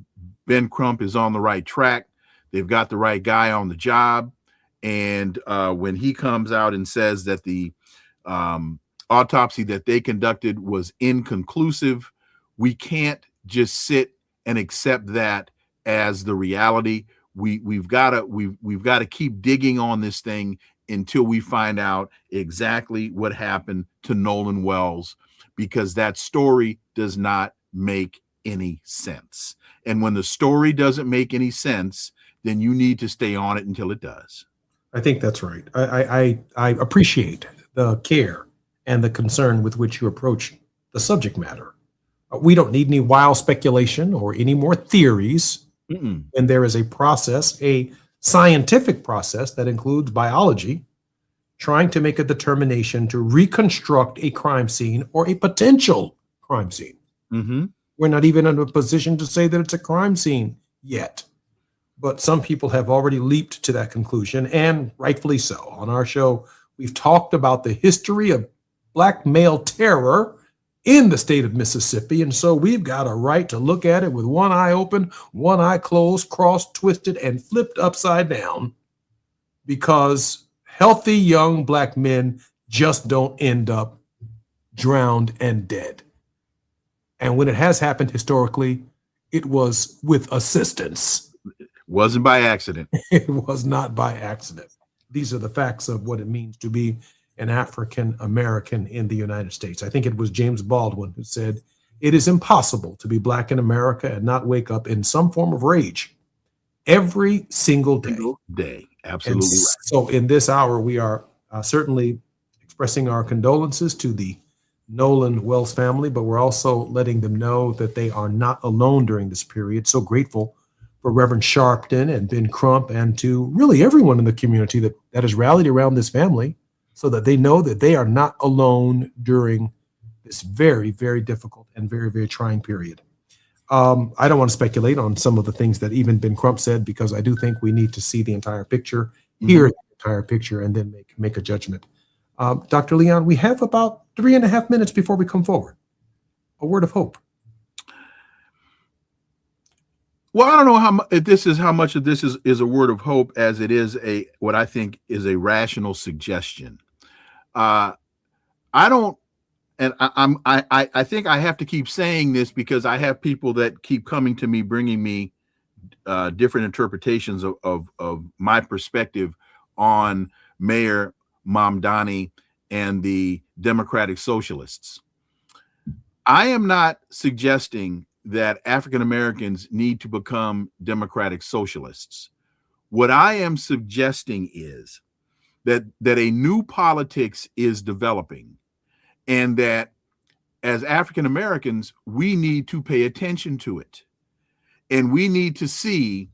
Ben Crump is on the right track. They've got the right guy on the job. And when he comes out and says that the autopsy that they conducted was inconclusive, we can't just sit and accept that as the reality. We've got to keep digging on this thing until we find out exactly what happened to Nolan Wells, because that story does not make any sense. And when the story doesn't make any sense, then you need to stay on it until it does. I think that's right. I appreciate the care and the concern with which you approach the subject matter. We don't need any wild speculation or any more theories. And there is a process, a scientific process that includes biology, trying to make a determination to reconstruct a crime scene or a potential crime scene. We're not even in a position to say that it's a crime scene yet. But some people have already leaped to that conclusion, and rightfully so. On our show, we've talked about the history of Black male terror in the state of Mississippi. And so we've got a right to look at it with one eye open, one eye closed, crossed, twisted, and flipped upside down, because healthy young Black men just don't end up drowned and dead. And when it has happened historically, it was with assistance. Wasn't by accident. It was not by accident. These are the facts of what it means to be an African American in the United States. I think it was James Baldwin who said, "It is impossible to be Black in America and not wake up in some form of rage every single day." Absolutely right. So in this hour, we are certainly expressing our condolences to the Nolan Wells family, but we're also letting them know that they are not alone during this period. So grateful for Reverend Sharpton and Ben Crump, and to really everyone in the community that has rallied around this family, so that they know that they are not alone during this very, very difficult and very, very trying period. I don't want to speculate on some of the things that even Ben Crump said, because I do think we need to see the entire picture, hear the entire picture, and then make a judgment. Dr. Leon, we have about 3.5 minutes before we come forward. A word of hope. Well, I don't know how much of this is a word of hope as it is what I think is a rational suggestion. I think I have to keep saying this because I have people that keep coming to me, bringing me different interpretations of my perspective on Mayor Mamdani and the Democratic Socialists. I am not suggesting that African Americans need to become Democratic Socialists. What I am suggesting is that a new politics is developing, and that as African Americans, we need to pay attention to it. And we need to see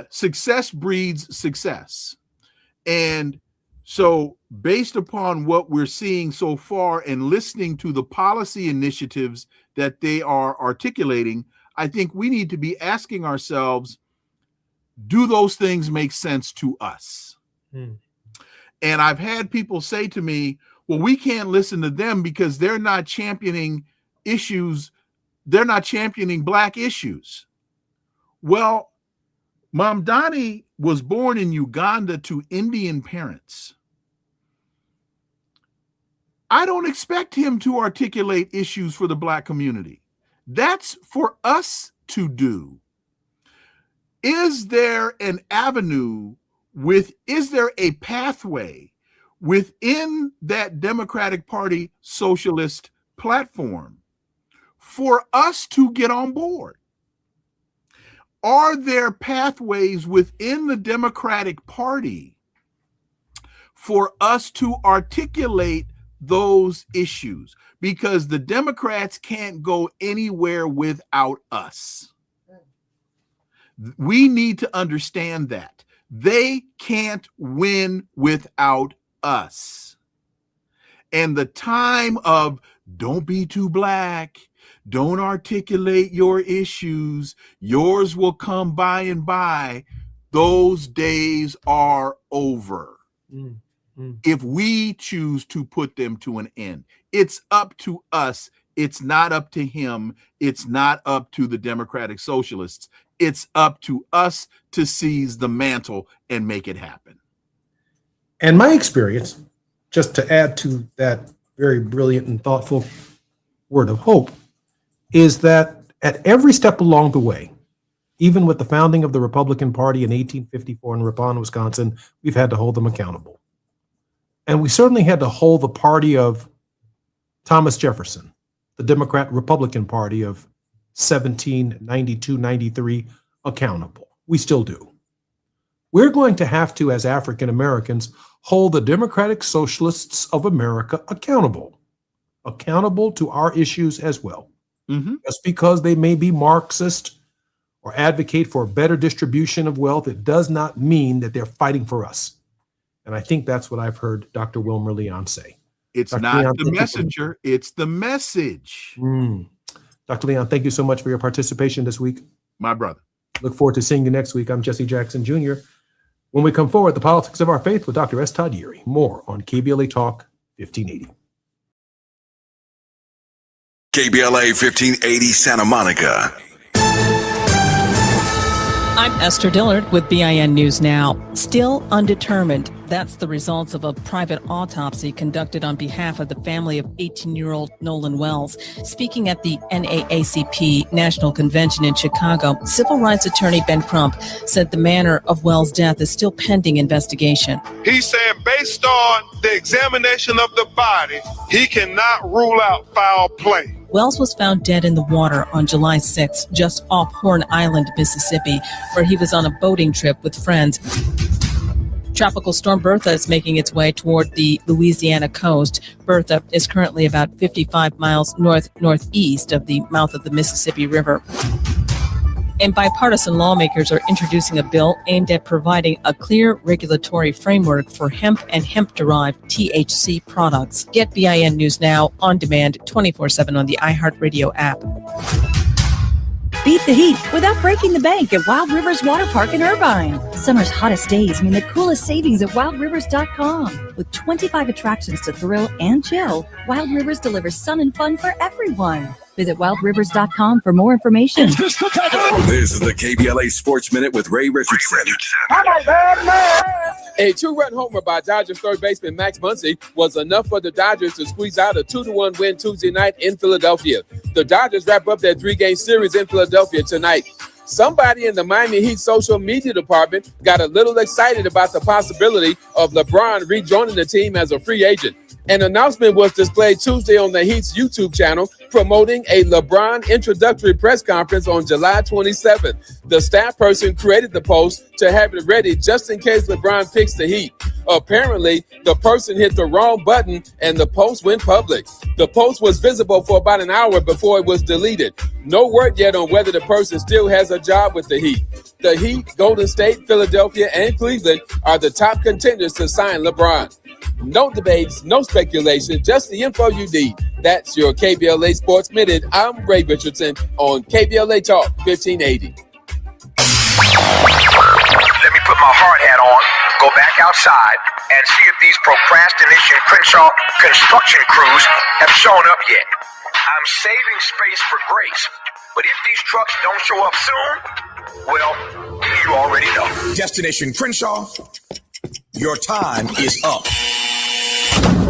success breeds success. And so based upon what we're seeing so far and listening to the policy initiatives that they are articulating, I think we need to be asking ourselves, do those things make sense to us? And I've had people say to me, well, we can't listen to them because they're not championing issues. They're not championing Black issues. Well, Mamdani was born in Uganda to Indian parents. I don't expect him to articulate issues for the Black community. That's for us to do. Is there an avenue is there a pathway within that Democratic Party socialist platform for us to get on board? Are there pathways within the Democratic Party for us to articulate those issues? Because the Democrats can't go anywhere without us. We need to understand that. They can't win without us. And the time of don't be too Black, don't articulate your issues, yours will come by and by, those days are over. If we choose to put them to an end, it's up to us. It's not up to him. It's not up to the Democratic Socialists. It's up to us to seize the mantle and make it happen. And my experience, just to add to that very brilliant and thoughtful word of hope, is that at every step along the way, even with the founding of the Republican Party in 1854 in Ripon, Wisconsin, we've had to hold them accountable. And we certainly had to hold the party of Thomas Jefferson, the Democrat-Republican Party of 1792-93 accountable. We still do. We're going to have to, as African Americans, hold the Democratic Socialists of America accountable to our issues as well. Just because they may be Marxist or advocate for a better distribution of wealth, it does not mean that they're fighting for us. And I think that's what I've heard Dr. Wilmer Leon say. It's Dr. not Leon, the messenger, it's the message. Dr. Leon, thank you so much for your participation this week. My brother. Look forward to seeing you next week. I'm Jesse Jackson Jr. When we come forward, the politics of our faith with Dr. S. Todd Yeary. More on KBLA Talk 1580. KBLA 1580 Santa Monica. I'm Esther Dillard with BIN News Now. Still undetermined. That's the results of a private autopsy conducted on behalf of the family of 18-year-old Nolan Wells. Speaking at the NAACP National Convention in Chicago, civil rights attorney Ben Crump said the manner of Wells' death is still pending investigation. He's saying based on the examination of the body, he cannot rule out foul play. Wells was found dead in the water on July 6th, just off Horn Island, Mississippi, where he was on a boating trip with friends. Tropical storm Bertha is making its way toward the Louisiana coast. Bertha is currently about 55 miles northeast of the mouth of the Mississippi River. And bipartisan lawmakers are introducing a bill aimed at providing a clear regulatory framework for hemp and hemp-derived THC products. Get BIN News Now on demand 24/7 on the iHeartRadio app. Beat the heat without breaking the bank at Wild Rivers Water Park in Irvine. Summer's hottest days mean the coolest savings at wildrivers.com. With 25 attractions to thrill and chill, Wild Rivers delivers sun and fun for everyone. Visit wildrivers.com for more information. This is the KBLA Sports Minute with Ray Richardson. A two-run homer by Dodgers third baseman Max Muncy was enough for the Dodgers to squeeze out a 2-1 win Tuesday night in Philadelphia. The Dodgers wrap up their 3-game series in Philadelphia tonight. Somebody in the Miami Heat social media department got a little excited about the possibility of LeBron rejoining the team as a free agent. An announcement was displayed Tuesday on the Heat's YouTube channel promoting a LeBron introductory press conference on July 27th. The staff person created the post to have it ready just in case LeBron picks the Heat. Apparently, the person hit the wrong button and the post went public. The post was visible for about an hour before it was deleted. No word yet on whether the person still has a job with the Heat. The Heat, Golden State, Philadelphia, and Cleveland are the top contenders to sign LeBron. No debates, no speculation, just the info you need. That's your KBLA Sports Minute. I'm Ray Richardson on KBLA Talk 1580. Let me put my hard hat on, go back outside, and see if these procrastination Crenshaw construction crews have shown up yet. I'm saving space for grace, but if these trucks don't show up soon, well, you already know. Destination Crenshaw, your time is up.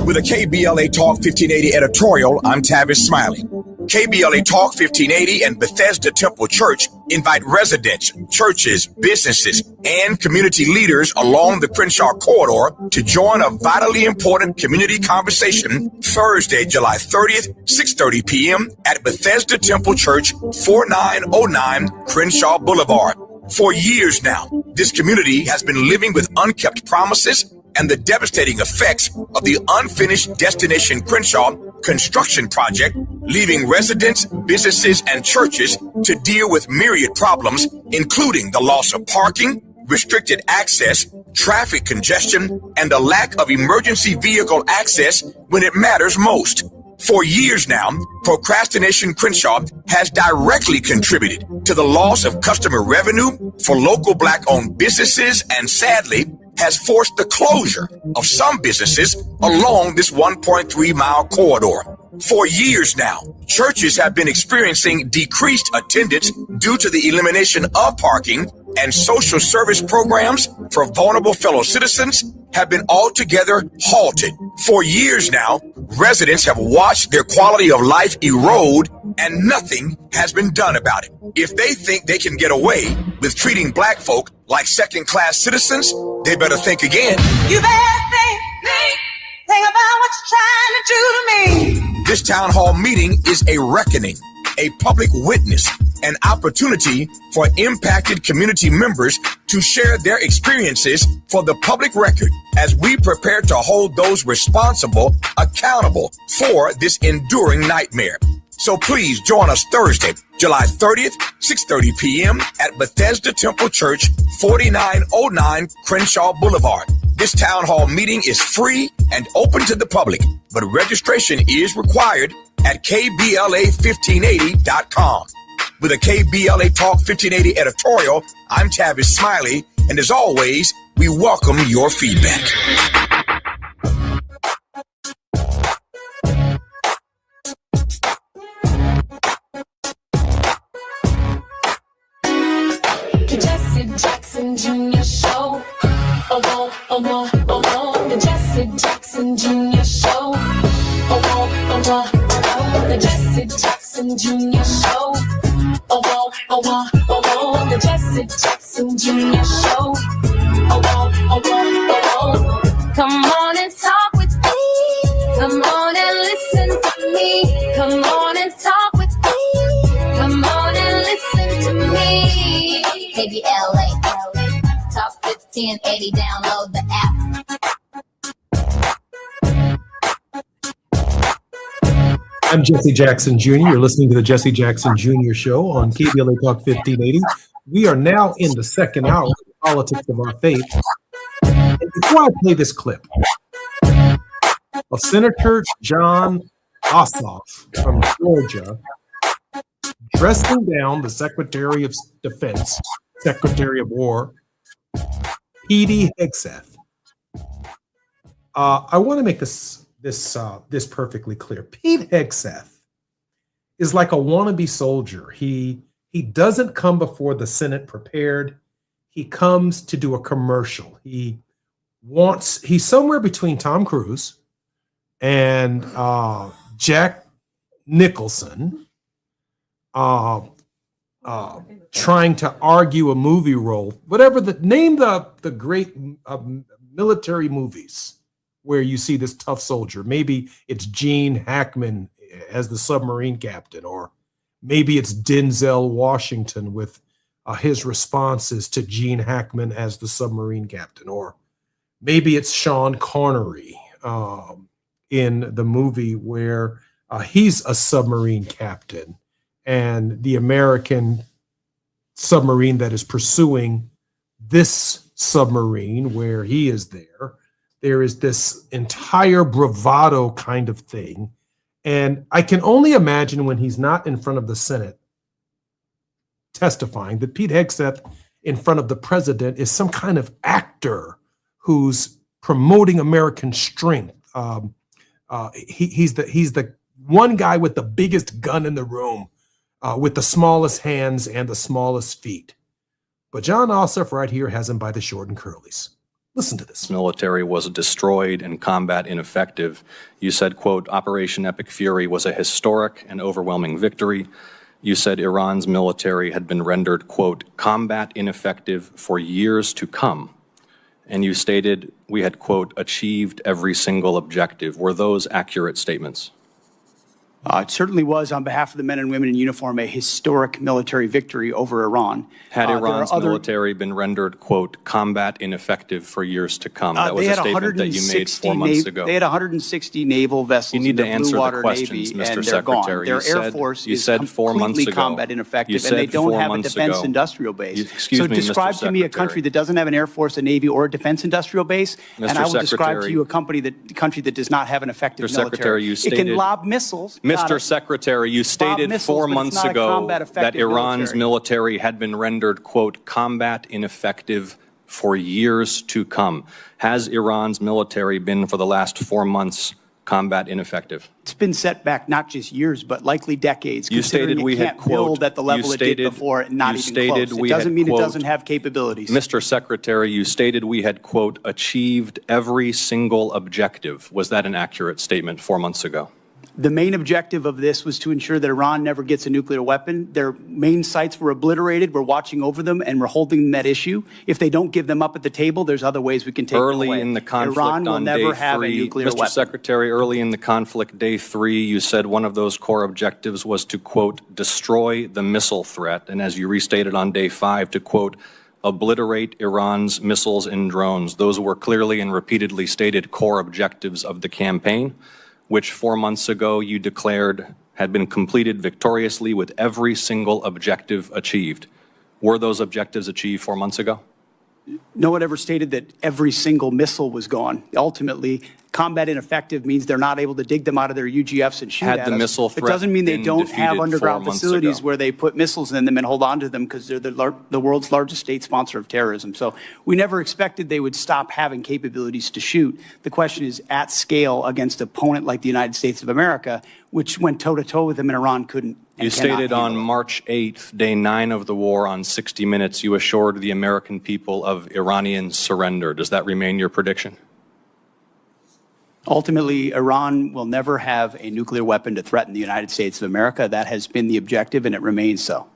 With a KBLA Talk 1580 editorial, I'm Tavis Smiley. KBLA Talk 1580 and Bethesda Temple Church invite residents, churches, businesses, and community leaders along the Crenshaw corridor to join a vitally important community conversation Thursday, July 30th, 6:30 p.m. at Bethesda Temple Church, 4909 Crenshaw Boulevard. For years now, this community has been living with unkept promises and the devastating effects of the unfinished Destination Crenshaw construction project, leaving residents, businesses, and churches to deal with myriad problems, including the loss of parking, restricted access, traffic congestion, and the lack of emergency vehicle access when it matters most. For years now, Procrastination Crenshaw has directly contributed to the loss of customer revenue for local Black-owned businesses and, sadly, has forced the closure of some businesses along this 1.3-mile corridor. For years now, churches have been experiencing decreased attendance due to the elimination of parking, and social service programs for vulnerable fellow citizens have been altogether halted. For years now, residents have watched their quality of life erode, and nothing has been done about it. If they think they can get away with treating Black folk like second-class citizens, they better think again. You better think about what you're trying to do to me. This town hall meeting is a reckoning, a public witness, an opportunity for impacted community members to share their experiences for the public record as we prepare to hold those responsible accountable for this enduring nightmare. So please join us Thursday, July 30th, 6:30 p.m. at Bethesda Temple Church, 4909 Crenshaw Boulevard. This town hall meeting is free and open to the public, but registration is required at KBLA1580.com. With a KBLA Talk 1580 editorial, I'm Tavis Smiley, and as always, we welcome your feedback. The Jesse Jackson Jr. Show. Oh, oh, oh, oh, the Jesse Jackson Jr. Show. Oh, oh, oh, oh, the Jesse Jackson Jr. Show. Oh, oh, oh, oh, the Jesse Jackson Jr. Show. Oh, oh, oh, oh, come on and talk with me. Come on and listen to me. Come on and talk with me. Come on and listen to me. KBLA Talk 1580, download the app. I'm Jesse Jackson Jr. You're listening to the Jesse Jackson Jr. Show on KBLA Talk 1580. We are now in the second hour of the Politics of Our Faith. And before I play this clip of Senator Jon Ossoff from Georgia dressing down the Secretary of Defense, Secretary of War, Pete Hegseth, I want to make this perfectly clear. Pete Hegseth is like a wannabe soldier. He doesn't come before the Senate prepared. He comes to do a commercial. He's somewhere between Tom Cruise and Jack Nicholson, trying to argue a movie role, whatever name the great military movies where you see this tough soldier. Maybe it's Gene Hackman as the submarine captain, or maybe it's Denzel Washington with his responses to Gene Hackman as the submarine captain, or maybe it's Sean Connery in the movie where he's a submarine captain and the American submarine that is pursuing this submarine where he is there, There is this entire bravado kind of thing. And I can only imagine when he's not in front of the Senate testifying that Pete Hegseth in front of the president is some kind of actor who's promoting American strength. He's the one guy with the biggest gun in the room, with the smallest hands and the smallest feet. But John Ossoff right here has him by the short and curlies. Listen to this. Military was destroyed and combat ineffective. You said, quote, Operation Epic Fury was a historic and overwhelming victory. You said Iran's military had been rendered, quote, combat ineffective for years to come. And you stated we had, quote, achieved every single objective. Were those accurate statements? It certainly was, on behalf of the men and women in uniform, a historic military victory over Iran. Had Iran's military been rendered, quote, combat ineffective for years to come? That was a statement that you made 4 months ago. They had 160 naval vessels in the Blue Water Navy, and they're gone. Their Air Force is completely combat ineffective, and they don't have a defense industrial base. So describe to me a country that doesn't have an Air Force, a Navy, or a defense industrial base, and I will describe to you a country that does not have an effective military. It can lob missiles. Mr. Secretary, you stated 4 months ago that Iran's military had been rendered, quote, combat ineffective for years to come. Has Iran's military been, for the last 4 months, combat ineffective? It's been set back not just years, but likely decades. You stated we had, quote, build at the level it did before, and not even close. It doesn't mean it doesn't have capabilities. Mr. Secretary, you stated we had, quote, achieved every single objective. Was that an accurate statement 4 months ago? The main objective of this was to ensure that Iran never gets a nuclear weapon. Their main sites were obliterated. We're watching over them, and we're holding them at issue. If they don't give them up at the table, there's other ways we can take them away. Early in the conflict Iran will on never day have a 3, nuclear Mr. weapon. Secretary, early in the conflict, day 3, you said one of those core objectives was to, quote, destroy the missile threat. And as you restated on day 5, to, quote, obliterate Iran's missiles and drones. Those were clearly and repeatedly stated core objectives of the campaign, which 4 months ago you declared had been completed victoriously with every single objective achieved. Were those objectives achieved 4 months ago? No one ever stated that every single missile was gone. Ultimately, combat ineffective means they're not able to dig them out of their UGFs and shoot at us. Had the missile threat It doesn't mean they been don't have defeated underground 4 months facilities ago? where they put missiles in them and hold on to them because they're the world's largest state sponsor of terrorism. So we never expected they would stop having capabilities to shoot. The question is at scale against an opponent like the United States of America, which went toe-to-toe with them and Iran couldn't. You stated on March 8th, day 9 of the war, on 60 Minutes, you assured the American people of Iranian surrender. Does that remain your prediction? Ultimately, Iran will never have a nuclear weapon to threaten the United States of America. That has been the objective, and it remains so.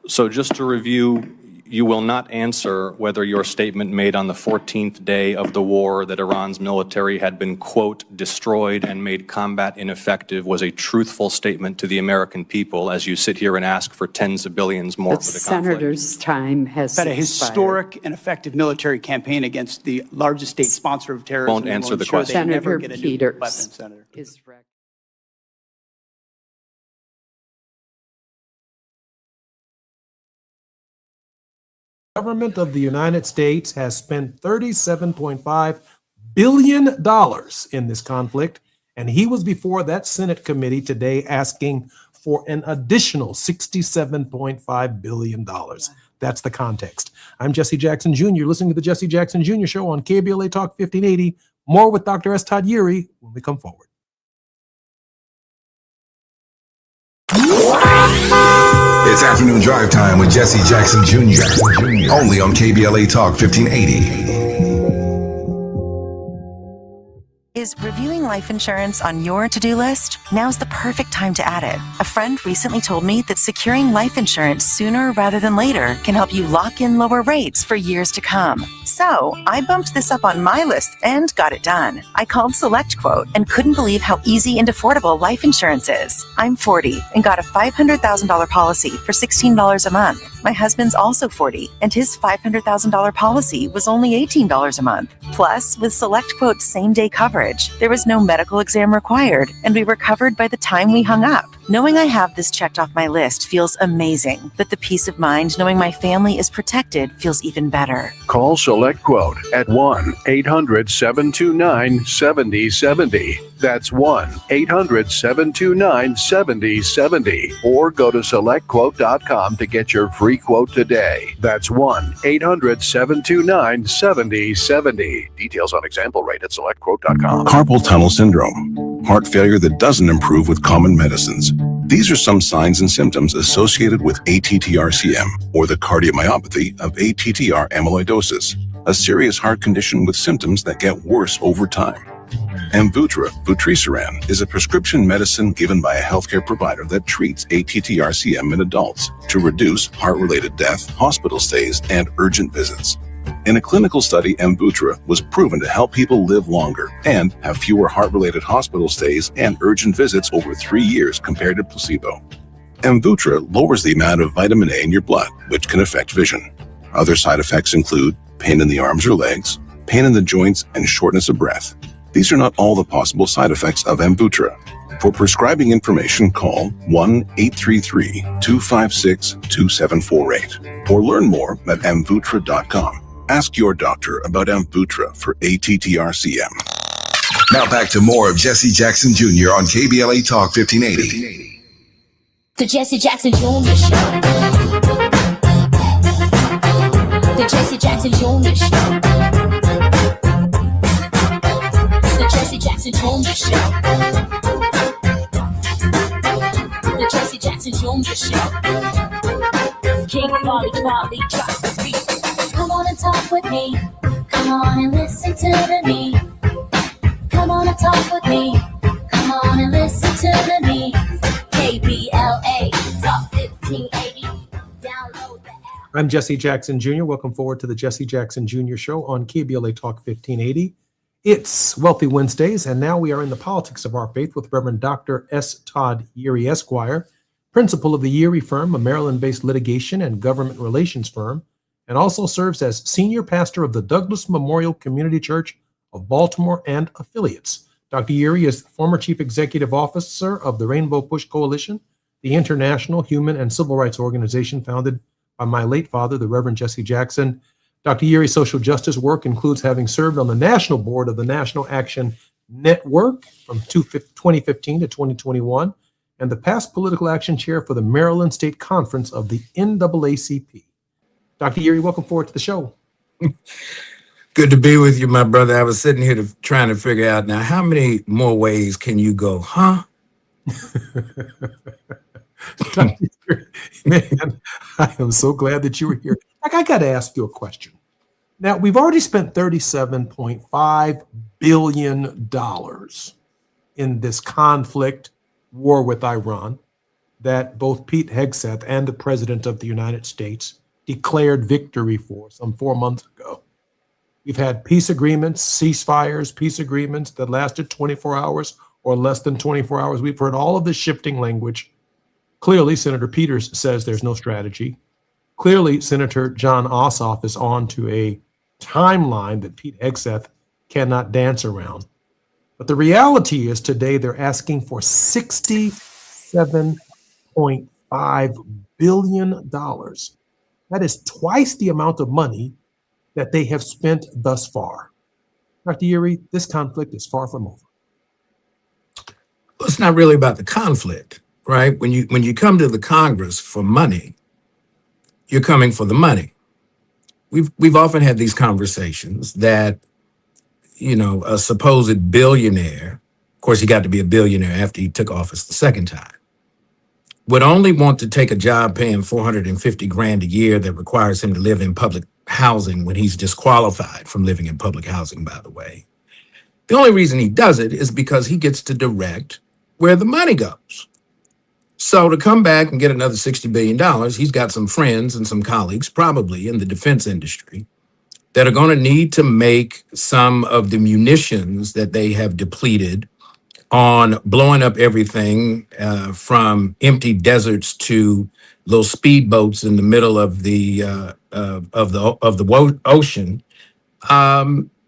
So just to review, you will not answer whether your statement made on the 14th day of the war that Iran's military had been, quote, destroyed and made combat ineffective was a truthful statement to the American people as you sit here and ask for tens of billions more for the conflict. Senator's time has But a expired. historic and effective military campaign against the largest state sponsor of terrorism. Won't answer will the ensure question. they never Senator get a nuclear weapon, Peters Senator. is recognized. Government of the United States has spent $37.5 billion in this conflict, and he was before that Senate committee today asking for an additional $67.5 billion. That's the context. I'm Jesse Jackson Jr. listening to the Jesse Jackson Jr. Show on KBLA Talk 1580. More with Dr. S. Todd Yeary when we come forward. It's afternoon drive time with Jesse Jackson Jr. Only on KBLA Talk 1580. Is reviewing life insurance on your to-do list? Now's the perfect time to add it. A friend recently told me that securing life insurance sooner rather than later can help you lock in lower rates for years to come. So I bumped this up on my list and got it done. I called SelectQuote and couldn't believe how easy and affordable life insurance is. I'm 40 and got a $500,000 policy for $16 a month. My husband's also 40 and his $500,000 policy was only $18 a month. Plus, with SelectQuote's same-day coverage, there was no medical exam required and we were covered by the time we hung up. Knowing I have this checked off my list feels amazing, but the peace of mind knowing my family is protected feels even better. Call call Select Quote at 1-800-729-7070. That's 1-800-729-7070. Or go to SelectQuote.com to get your free quote today. That's 1-800-729-7070. Details on example rate at SelectQuote.com. Carpal tunnel syndrome, heart failure that doesn't improve with common medicines. These are some signs and symptoms associated with ATTR-CM, or the cardiomyopathy of ATTR amyloidosis, a serious heart condition with symptoms that get worse over time. Amvuttra, vutrisiran, is a prescription medicine given by a healthcare provider that treats ATTR-CM in adults to reduce heart-related death, hospital stays, and urgent visits. In a clinical study, Amvuttra was proven to help people live longer and have fewer heart-related hospital stays and urgent visits over 3 years compared to placebo. Amvuttra lowers the amount of vitamin A in your blood, which can affect vision. Other side effects include pain in the arms or legs, pain in the joints, and shortness of breath. These are not all the possible side effects of Amvuttra. For prescribing information, call 1-833-256-2748 or learn more at amvuttra.com. Ask your doctor about Amvuttra for ATTR-CM. Now back to more of Jesse Jackson Jr. on KBLA Talk 1580. The Jesse Jackson Jr. Show. The Jesse Jackson Jr. Show. The Jesse Jackson Jr. Show. The Jesse Jackson Jr. Show. King Quality, drop the beat. Come on and talk with me. Come on and listen to me. Come on and talk with me. Come on and listen to me. KBLA Talk 1580. Download the app. I'm Jesse Jackson Jr. Welcome forward to the Jesse Jackson Jr. Show on KBLA Talk 1580. It's Wealthy Wednesdays, and now we are in the politics of our faith with Reverend Dr. S. Todd Yeary, Esquire, principal of the Yeary Firm, a Maryland-based litigation and government relations firm, and also serves as senior pastor of the Douglas Memorial Community Church of Baltimore and affiliates. Dr. Yeary is former chief executive officer of the Rainbow Push Coalition, the international human and civil rights organization founded by my late father, the Reverend Jesse Jackson. Dr. Yeary's social justice work includes having served on the national board of the National Action Network from 2015 to 2021, and the past political action chair for the Maryland State Conference of the NAACP. Dr. Yeary, welcome forward to the show. Good to be with you, my brother. I was sitting here trying to figure out now, how many more ways can you go, huh? Man, I am so glad that you were here. I got to ask you a question. Now, we've already spent $37.5 billion in this conflict, war with Iran, that both Pete Hegseth and the President of the United States declared victory for some 4 months ago. We've had peace agreements, ceasefires, peace agreements that lasted 24 hours or less than 24 hours. We've heard all of this shifting language. Clearly, Senator Peters says there's no strategy. Clearly, Senator John Ossoff is on to a timeline that Pete Hegseth cannot dance around. But the reality is today they're asking for $67.5 billion. That is twice the amount of money that they have spent thus far. Dr. Yeary, this conflict is far from over. Well, it's not really about the conflict, right? When you come to the Congress for money, you're coming for the money. We've often had these conversations that, a supposed billionaire, of course, he got to be a billionaire after he took office the second time, would only want to take a job paying $450,000 a year that requires him to live in public housing when he's disqualified from living in public housing, by the way. The only reason he does it is because he gets to direct where the money goes. So to come back and get another $60 billion, he's got some friends and some colleagues, probably in the defense industry, that are going to need to make some of the munitions that they have depleted on blowing up everything from empty deserts to little speedboats in the middle of the ocean,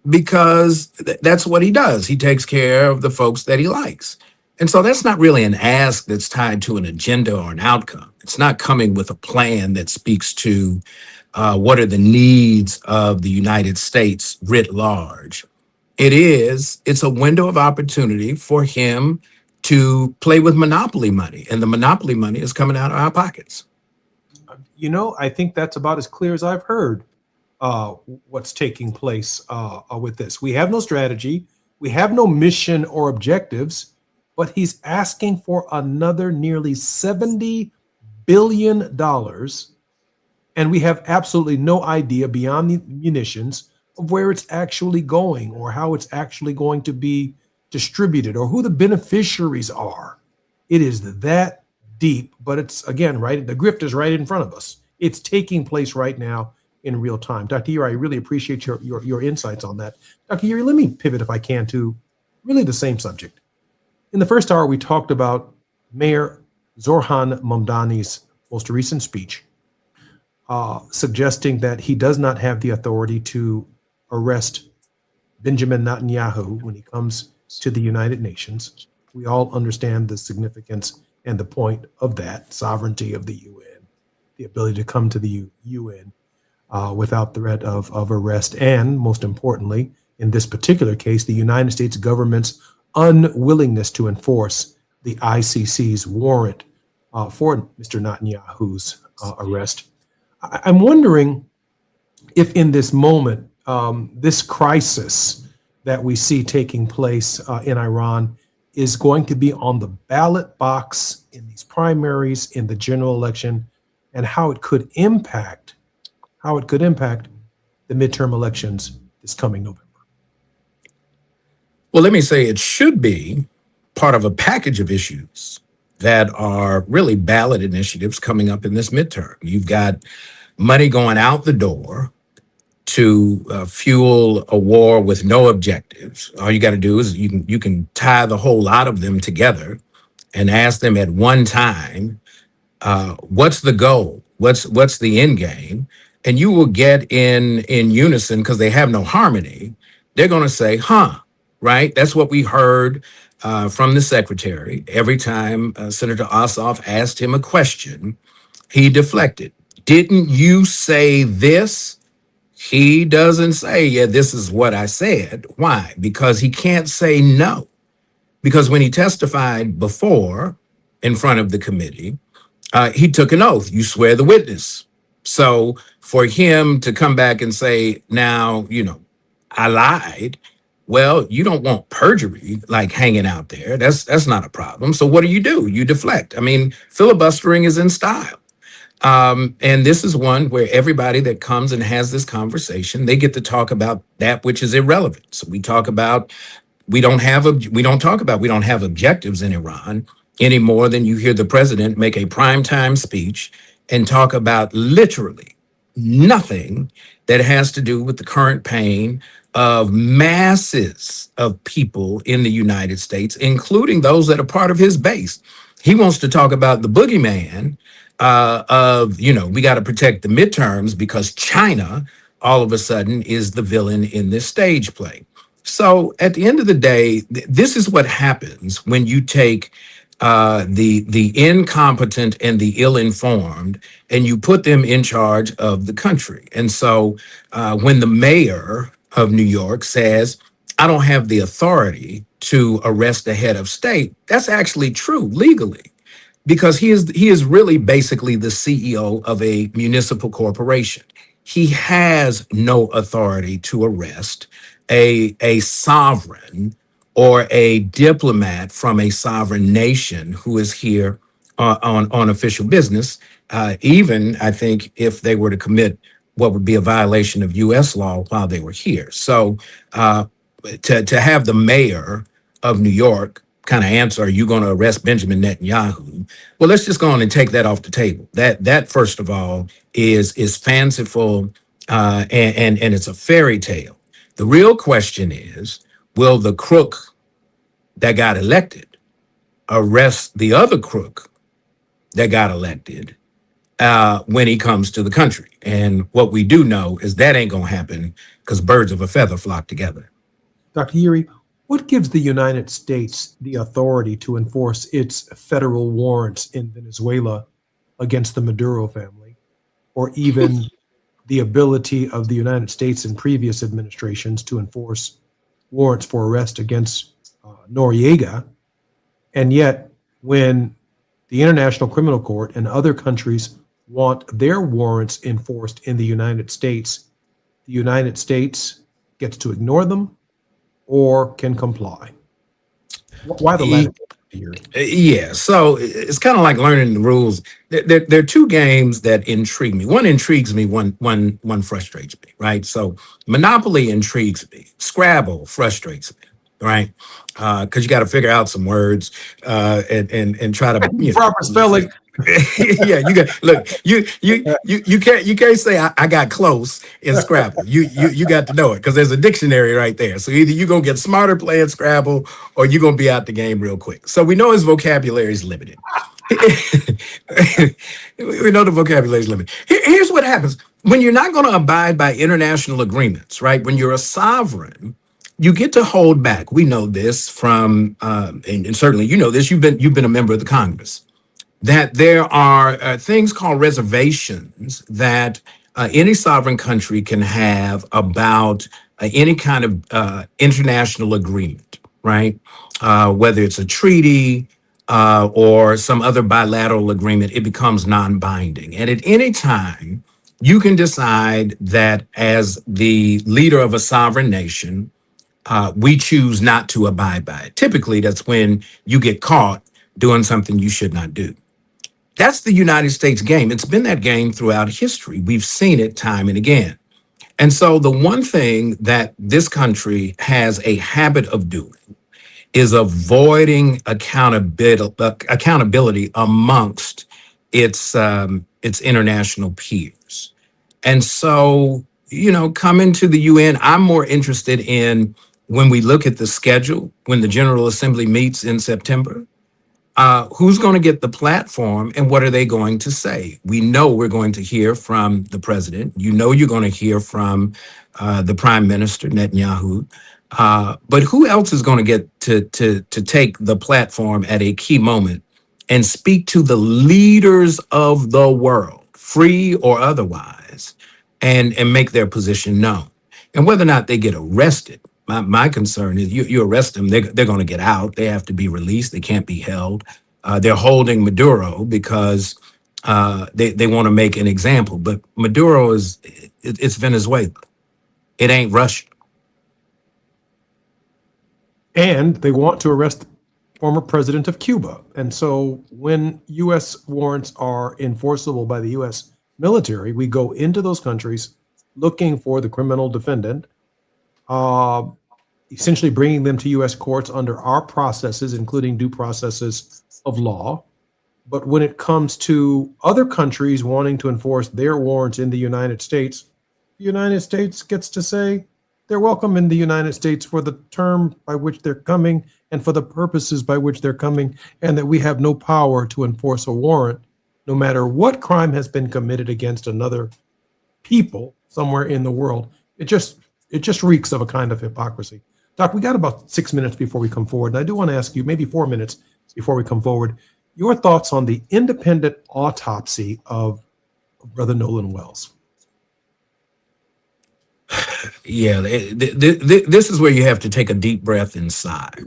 because that's what he does. He takes care of the folks that he likes. And so that's not really an ask that's tied to an agenda or an outcome. It's not coming with a plan that speaks to what are the needs of the United States writ large. It's a window of opportunity for him to play with monopoly money, and the monopoly money is coming out of our pockets. You know, I think that's about as clear as I've heard what's taking place with this. We have no strategy. We have no mission or objectives, but he's asking for another nearly $70 billion. And we have absolutely no idea beyond the munitions of where it's actually going or how it's actually going to be distributed or who the beneficiaries are. It is that deep, but it's, again, right, the grift is right in front of us. It's taking place right now in real time. Dr. Uri, I really appreciate your insights on that. Dr. Uri, let me pivot, if I can, to really the same subject. In the first hour, we talked about Mayor Zoran Mamdani's most recent speech, suggesting that he does not have the authority to arrest Benjamin Netanyahu when he comes to the United Nations. We all understand the significance and the point of that, sovereignty of the UN, the ability to come to the UN without threat of arrest, and most importantly, in this particular case, the United States government's unwillingness to enforce the ICC's warrant for Mr. Netanyahu's arrest. I'm wondering if in this moment, this crisis that we see taking place in Iran is going to be on the ballot box in these primaries, in the general election, and how it could impact the midterm elections this coming November. Well, let me say it should be part of a package of issues that are really ballot initiatives coming up in this midterm. You've got money going out the door to fuel a war with no objectives. All you got to do is you can tie the whole lot of them together and ask them at one time, what's the goal? What's the end game? And you will get in unison, because they have no harmony. They're going to say, right? That's what we heard from the secretary. Every time Senator Ossoff asked him a question, he deflected. Didn't you say this? He doesn't say, yeah, this is what I said. Why? Because he can't say no. Because when he testified before in front of the committee, he took an oath. You swear the witness. So for him to come back and say, now, I lied. Well, you don't want perjury like hanging out there. That's not a problem. So what do? You deflect. I mean, filibustering is in style. And this is one where everybody that comes and has this conversation, they get to talk about that which is irrelevant. So we don't have objectives in Iran any more than you hear the president make a primetime speech and talk about literally nothing that has to do with the current pain of masses of people in the United States, including those that are part of his base. He wants to talk about the boogeyman we got to protect the midterms because China all of a sudden is the villain in this stage play. So at the end of the day, this is what happens when you take the incompetent and the ill-informed and you put them in charge of the country. And so when the mayor of New York says, I don't have the authority to arrest the head of state, that's actually true legally, because he is really basically the CEO of a municipal corporation. He has no authority to arrest a sovereign or a diplomat from a sovereign nation who is here on official business, even, I think, if they were to commit what would be a violation of U.S. law while they were here. So to have the mayor of New York kind of answer, are you going to arrest Benjamin Netanyahu? Well, let's just go on and take that off the table. That first of all is fanciful and it's a fairy tale. The real question is, will the crook that got elected arrest the other crook that got elected when he comes to the country? And what we do know is that ain't going to happen, because birds of a feather flock together. Dr. Uri, What gives the United States the authority to enforce its federal warrants in Venezuela against the Maduro family, or even the ability of the United States in previous administrations to enforce warrants for arrest against Noriega? And yet, when the International Criminal Court and other countries want their warrants enforced in the United States gets to ignore them or can comply. Why the latter? Yeah, so it's kind of like learning the rules. There are two games that intrigue me. One intrigues me, one frustrates me, right? So Monopoly intrigues me. Scrabble frustrates me, right? Because you got to figure out some words and try to proper spelling. Yeah, you got look. You can't say I got close in Scrabble. You got to know it because there's a dictionary right there. So either you're gonna get smarter playing Scrabble or you're gonna be out the game real quick. So we know his vocabulary is limited. We know the vocabulary is limited. Here's what happens when you're not going to abide by international agreements, right? When you're a sovereign, you get to hold back. We know this from, and certainly you know this. You've been a member of the Congress. That there are things called reservations that any sovereign country can have about any kind of international agreement, right? Whether it's a treaty or some other bilateral agreement, it becomes non-binding. And at any time, you can decide that as the leader of a sovereign nation, we choose not to abide by it. Typically, that's when you get caught doing something you should not do. That's the United States game. It's been that game throughout history. We've seen it time and again. And so the one thing that this country has a habit of doing is avoiding accountability amongst its international peers. And so, coming to the UN, I'm more interested in when we look at the schedule, when the General Assembly meets in September, who's going to get the platform and what are they going to say? We know we're going to hear from the president. You're going to hear from the prime minister, Netanyahu. But who else is going to get to take the platform at a key moment and speak to the leaders of the world, free or otherwise, and make their position known? And whether or not they get arrested, my concern is you arrest them, they're going to get out. They have to be released. They can't be held. They're holding Maduro because they want to make an example. But Maduro it's Venezuela. It ain't Russia. And they want to arrest the former president of Cuba. And so when U.S. warrants are enforceable by the U.S. military, we go into those countries looking for the criminal defendant, essentially bringing them to U.S. courts under our processes, including due processes of law. But when it comes to other countries wanting to enforce their warrants in the United States gets to say they're welcome in the United States for the term by which they're coming and for the purposes by which they're coming, and that we have no power to enforce a warrant, no matter what crime has been committed against another people somewhere in the world. It just reeks of a kind of hypocrisy. Doc, we got about 6 minutes before we come forward, and I do want to ask you, maybe 4 minutes before we come forward, your thoughts on the independent autopsy of Brother Nolan Wells. Yeah, this is where you have to take a deep breath inside.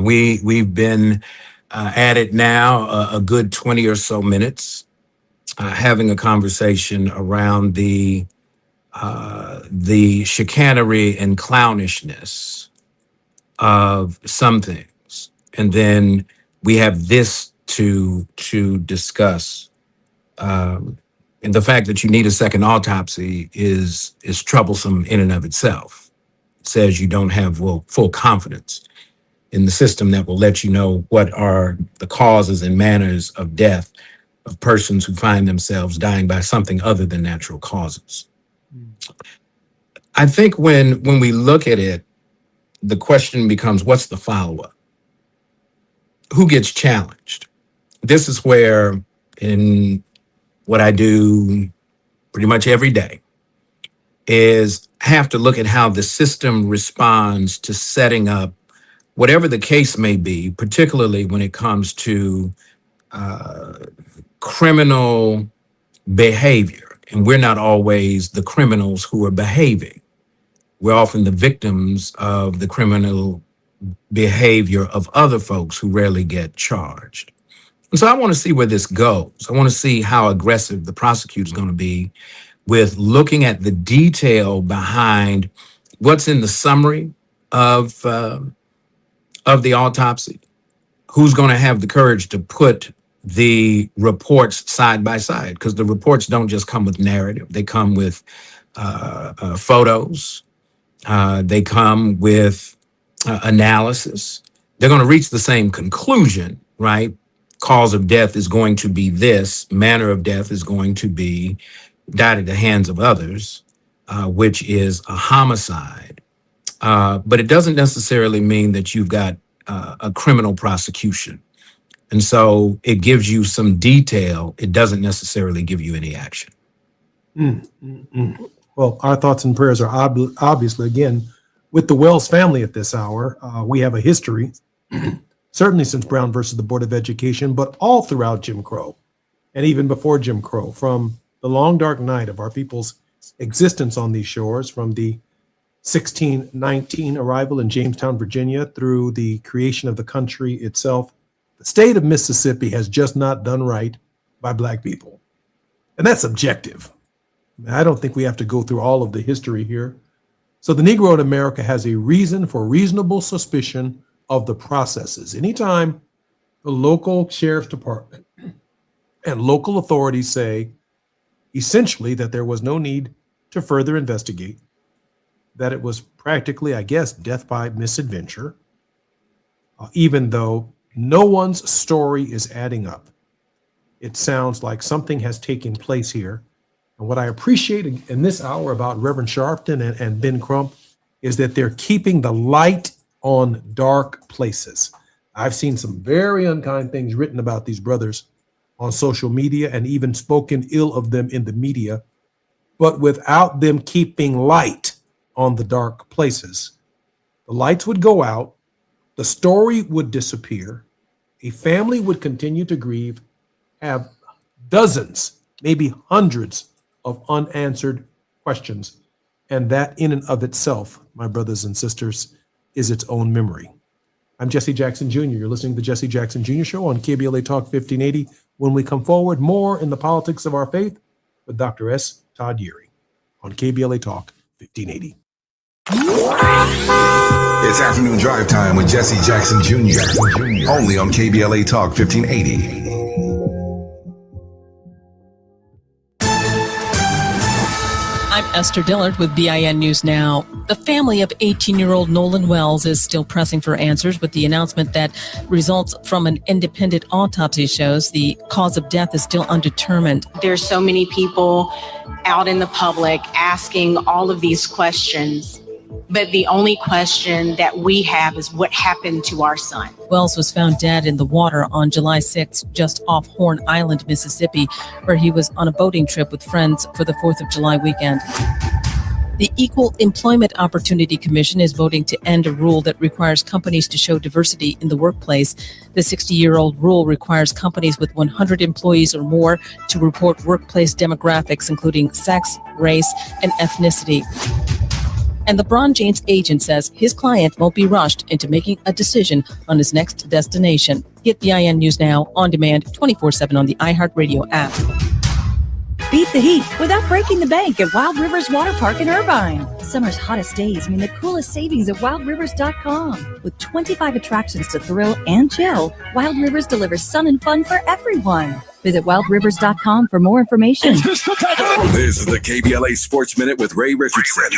We've been at it now a good 20 or so minutes, having a conversation around the chicanery and clownishness of some things, and then we have this to discuss. And the fact that you need a second autopsy is troublesome in and of itself. It says you don't have full confidence in the system that will let you know what are the causes and manners of death of persons who find themselves dying by something other than natural causes. I think when we look at it, the question becomes, what's the follow-up? Who gets challenged? This is where, in what I do pretty much every day, is have to look at how the system responds to setting up whatever the case may be, particularly when it comes to criminal behavior. And we're not always the criminals who are behaving. We're often the victims of the criminal behavior of other folks who rarely get charged. And so I want to see where this goes. I want to see how aggressive the prosecutor is going to be with looking at the detail behind what's in the summary of the autopsy. Who's going to have the courage to put the reports side by side? Because the reports don't just come with narrative. They come with photos. They come with analysis. They're going to reach the same conclusion, right? Cause of death is going to be this. Manner of death is going to be died at the hands of others, which is a homicide. But it doesn't necessarily mean that you've got a criminal prosecution. And so it gives you some detail. It doesn't necessarily give you any action. Well, our thoughts and prayers are obviously, again, with the Wells family at this hour. We have a history, certainly since Brown versus the Board of Education, but all throughout Jim Crow and even before Jim Crow, from the long dark night of our people's existence on these shores, from the 1619 arrival in Jamestown, Virginia, through the creation of the country itself. The state of Mississippi has just not done right by Black people. And that's subjective. I don't think we have to go through all of the history here. So the Negro in America has a reason for reasonable suspicion of the processes. Anytime the local sheriff's department and local authorities say essentially that there was no need to further investigate, that it was practically, I guess, death by misadventure, even though no one's story is adding up. It sounds like something has taken place here. And what I appreciate in this hour about Reverend Sharpton and Ben Crump is that they're keeping the light on dark places. I've seen some very unkind things written about these brothers on social media and even spoken ill of them in the media, but without them keeping light on the dark places. The lights would go out, the story would disappear, a family would continue to grieve, have dozens, maybe hundreds of unanswered questions. And that in and of itself, my brothers and sisters, is its own memory. I'm Jesse Jackson Jr. You're listening to the Jesse Jackson Jr. Show on KBLA Talk 1580. When we come forward, more in the politics of our faith with Dr. S. Todd Yeary on KBLA Talk 1580. It's afternoon drive time with Jesse Jackson Jr. Only on KBLA Talk 1580. I'm Esther Dillard with BIN News Now. The family of 18-year-old Nolan Wells is still pressing for answers with the announcement that results from an independent autopsy shows the cause of death is still undetermined. There's so many people out in the public asking all of these questions, but the only question that we have is what happened to our son. Wells was found dead in the water on July 6th, just off Horn Island, Mississippi, where he was on a boating trip with friends for the 4th of July weekend. The Equal Employment Opportunity Commission is voting to end a rule that requires companies to show diversity in the workplace. The 60-year-old rule requires companies with 100 employees or more to report workplace demographics, including sex, race, and ethnicity. And LeBron James' agent says his client won't be rushed into making a decision on his next destination. Get BIN News Now on demand 24/7 on the iHeartRadio app. Beat the heat without breaking the bank at Wild Rivers Water Park in Irvine. Summer's hottest days mean the coolest savings at wildrivers.com. With 25 attractions to thrill and chill, Wild Rivers delivers sun and fun for everyone. Visit wildrivers.com for more information. This is the KBLA Sports Minute with Ray Richardson.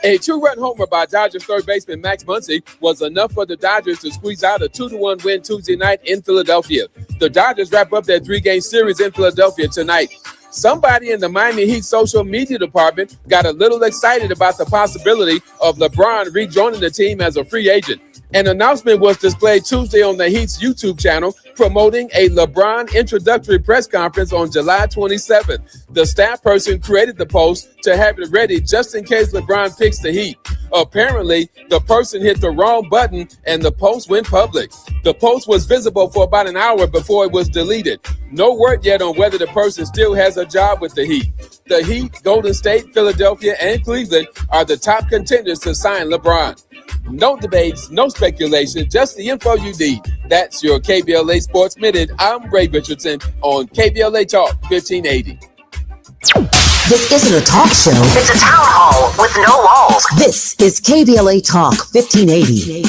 A two-run homer by Dodgers third baseman Max Muncy was enough for the Dodgers to squeeze out a 2-1 win Tuesday night in Philadelphia. The Dodgers wrap up their 3-game series in Philadelphia tonight. Somebody in the Miami Heat social media department got a little excited about the possibility of LeBron rejoining the team as a free agent. An announcement was displayed Tuesday on the Heat's YouTube channel promoting a LeBron introductory press conference on July 27th. The staff person created the post to have it ready just in case LeBron picks the Heat. Apparently, the person hit the wrong button and the post went public. The post was visible for about an hour before it was deleted. No word yet on whether the person still has a job with the Heat. The Heat, Golden State, Philadelphia, and Cleveland are the top contenders to sign LeBron. No debates, no speculation, just the info you need. That's your KBLA Sports Minute. I'm Ray Richardson on KBLA Talk 1580. This isn't a talk show. It's a town hall with no walls. This is KBLA Talk 1580.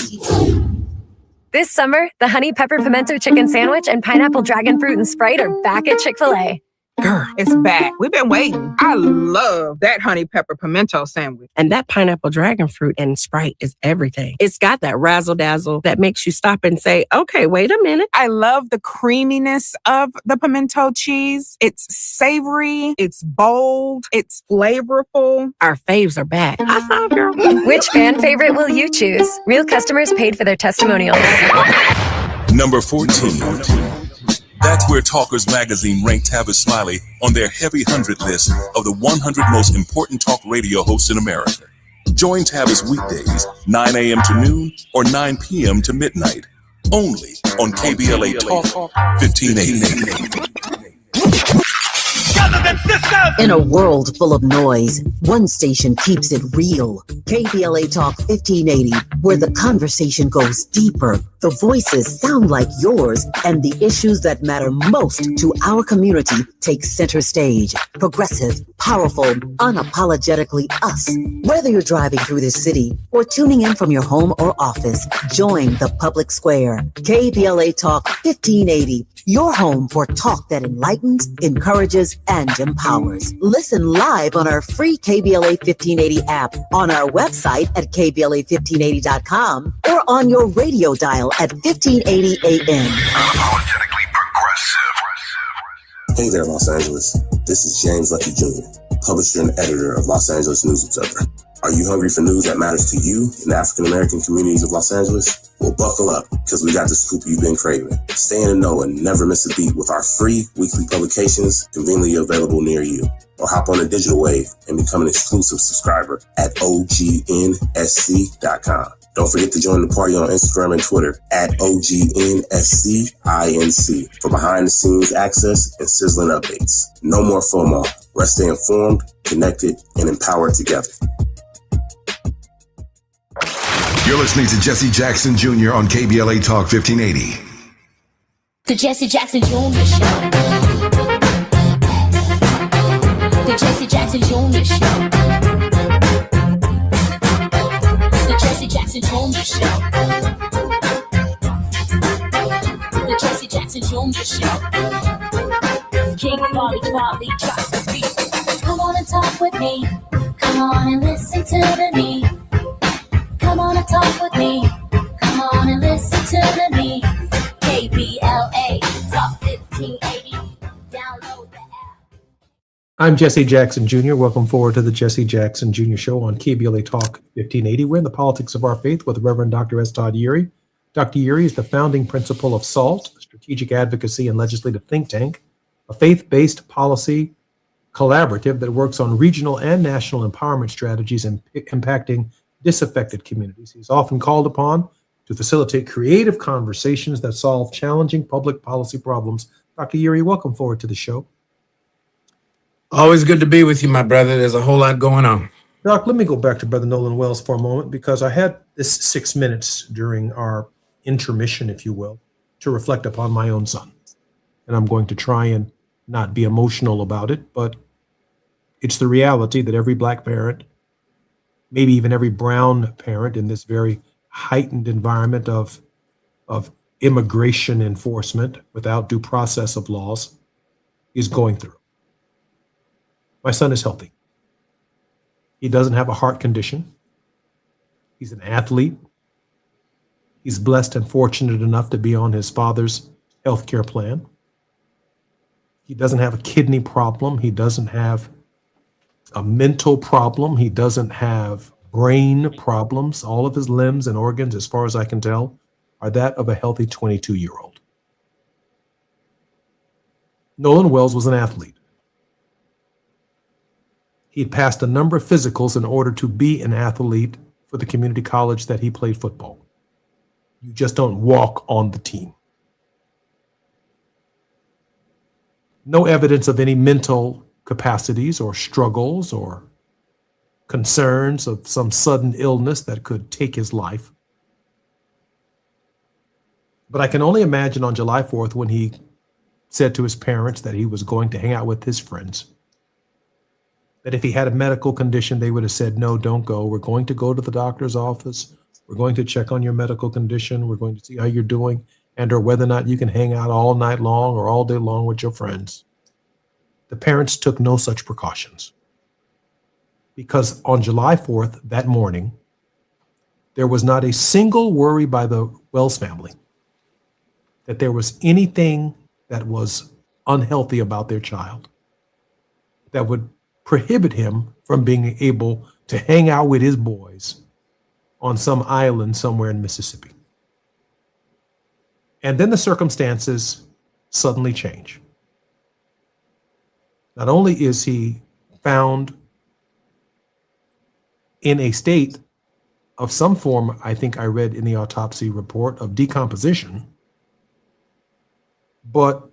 This summer, the Honey Pepper Pimento Chicken Sandwich and Pineapple Dragon Fruit and Sprite are back at Chick-fil-A. Girl, it's back. We've been waiting. I love that honey pepper pimento sandwich. And that pineapple dragon fruit and Sprite is everything. It's got that razzle dazzle that makes you stop and say, okay, wait a minute. I love the creaminess of the pimento cheese. It's savory, it's bold, it's flavorful. Our faves are back. I saw, girl. Which fan favorite will you choose? Real customers paid for their testimonials. Number 14. That's where Talkers Magazine ranked Tavis Smiley on their heavy 100 list of the 100 most important talk radio hosts in America. Join Tavis weekdays, 9 a.m. to noon or 9 p.m. to midnight, only on KBLA Talk 1580. In a world full of noise, one station keeps it real. KBLA Talk 1580, where the conversation goes deeper, the voices sound like yours, and the issues that matter most to our community take center stage. Progressive, powerful, unapologetically us. Whether you're driving through the city or tuning in from your home or office, join the public square. KBLA Talk 1580. Your home for talk that enlightens, encourages, and empowers. Listen live on our free KBLA 1580 app, on our website at KBLA1580.com, or on your radio dial at 1580 AM. Unapologetically progressive. Hey there, Los Angeles. This is James Lucky Jr., publisher and editor of Los Angeles News Observer. Are you hungry for news that matters to you in the African-American communities of Los Angeles? Well, buckle up, because we got the scoop you've been craving. Stay in the know and never miss a beat with our free weekly publications conveniently available near you. Or hop on the digital wave and become an exclusive subscriber at OGNSC.com. Don't forget to join the party on Instagram and Twitter at OGNSCINC for behind-the-scenes access and sizzling updates. No more FOMO. Let's stay informed, connected, and empowered together. You're listening to Jesse Jackson Jr. on KBLA Talk 1580. The Jesse Jackson Jr. Show. The Jesse Jackson Jr. Show. The Jesse Jackson Jr. Show. The Jesse Jackson Jr. Show. King Quality drops the beat. Come on and talk with me. Come on and listen to the need. Come on and talk with me. Come on and listen to the need. KBLA Talk 1580. Download the app. I'm Jesse Jackson Jr. Welcome forward to the Jesse Jackson Jr. Show on KBLA Talk 1580. We're in the politics of our faith with Reverend Dr. S. Todd Yeary. Dr. Yeary is the founding principal of SALT, a strategic advocacy and legislative think tank, a faith-based policy collaborative that works on regional and national empowerment strategies and impacting disaffected communities. He's often called upon to facilitate creative conversations that solve challenging public policy problems. Dr. Yeary, welcome forward to the show. Always good to be with you, my brother. There's a whole lot going on. Doc, let me go back to Brother Nolan Wells for a moment, because I had this 6 minutes during our intermission, if you will, to reflect upon my own son. And I'm going to try and not be emotional about it, but it's the reality that every Black parent, maybe even every brown parent in this very heightened environment of immigration enforcement without due process of laws, is going through. My son is healthy. He doesn't have a heart condition. He's an athlete. He's blessed and fortunate enough to be on his father's health care plan. He doesn't have a kidney problem. He doesn't have a mental problem. He doesn't have brain problems, all of his limbs and organs, as far as I can tell, are that of a healthy 22-year-old. Nolan Wells was an athlete. He'd passed a number of physicals in order to be an athlete for the community college that he played football. You just don't walk on the team. No evidence of any mental capacities or struggles or concerns of some sudden illness that could take his life. But I can only imagine on July 4th when he said to his parents that he was going to hang out with his friends, that if he had a medical condition, they would have said, no, don't go. We're going to go to the doctor's office. We're going to check on your medical condition. We're going to see how you're doing and or whether or not you can hang out all night long or all day long with your friends. The parents took no such precautions because on July 4th, that morning, there was not a single worry by the Wells family that there was anything that was unhealthy about their child that would prohibit him from being able to hang out with his boys on some island somewhere in Mississippi. And then the circumstances suddenly change. Not only is he found in a state of some form, I think I read in the autopsy report, of decomposition, but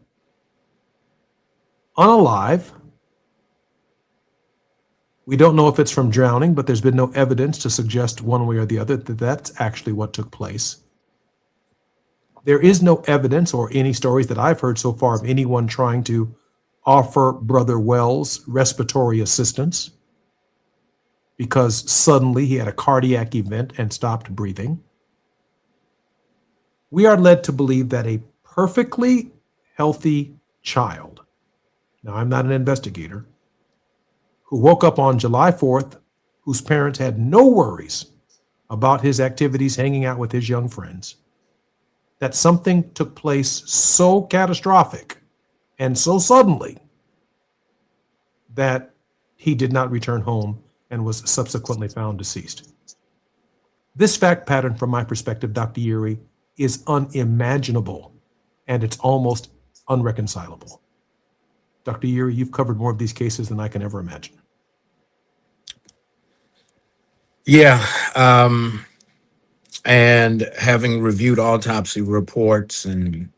unalive. We don't know if it's from drowning, but there's been no evidence to suggest one way or the other that that's actually what took place. There is no evidence or any stories that I've heard so far of anyone trying to offer Brother Wells respiratory assistance because suddenly he had a cardiac event and stopped breathing. We are led to believe that a perfectly healthy child, now I'm not an investigator, who woke up on July 4th, whose parents had no worries about his activities hanging out with his young friends, that something took place so catastrophic and so suddenly that he did not return home and was subsequently found deceased. This fact pattern, from my perspective, Dr. Urey, is unimaginable, and it's almost unreconcilable. Dr. Urey, you've covered more of these cases than I can ever imagine. Yeah. And having reviewed autopsy reports and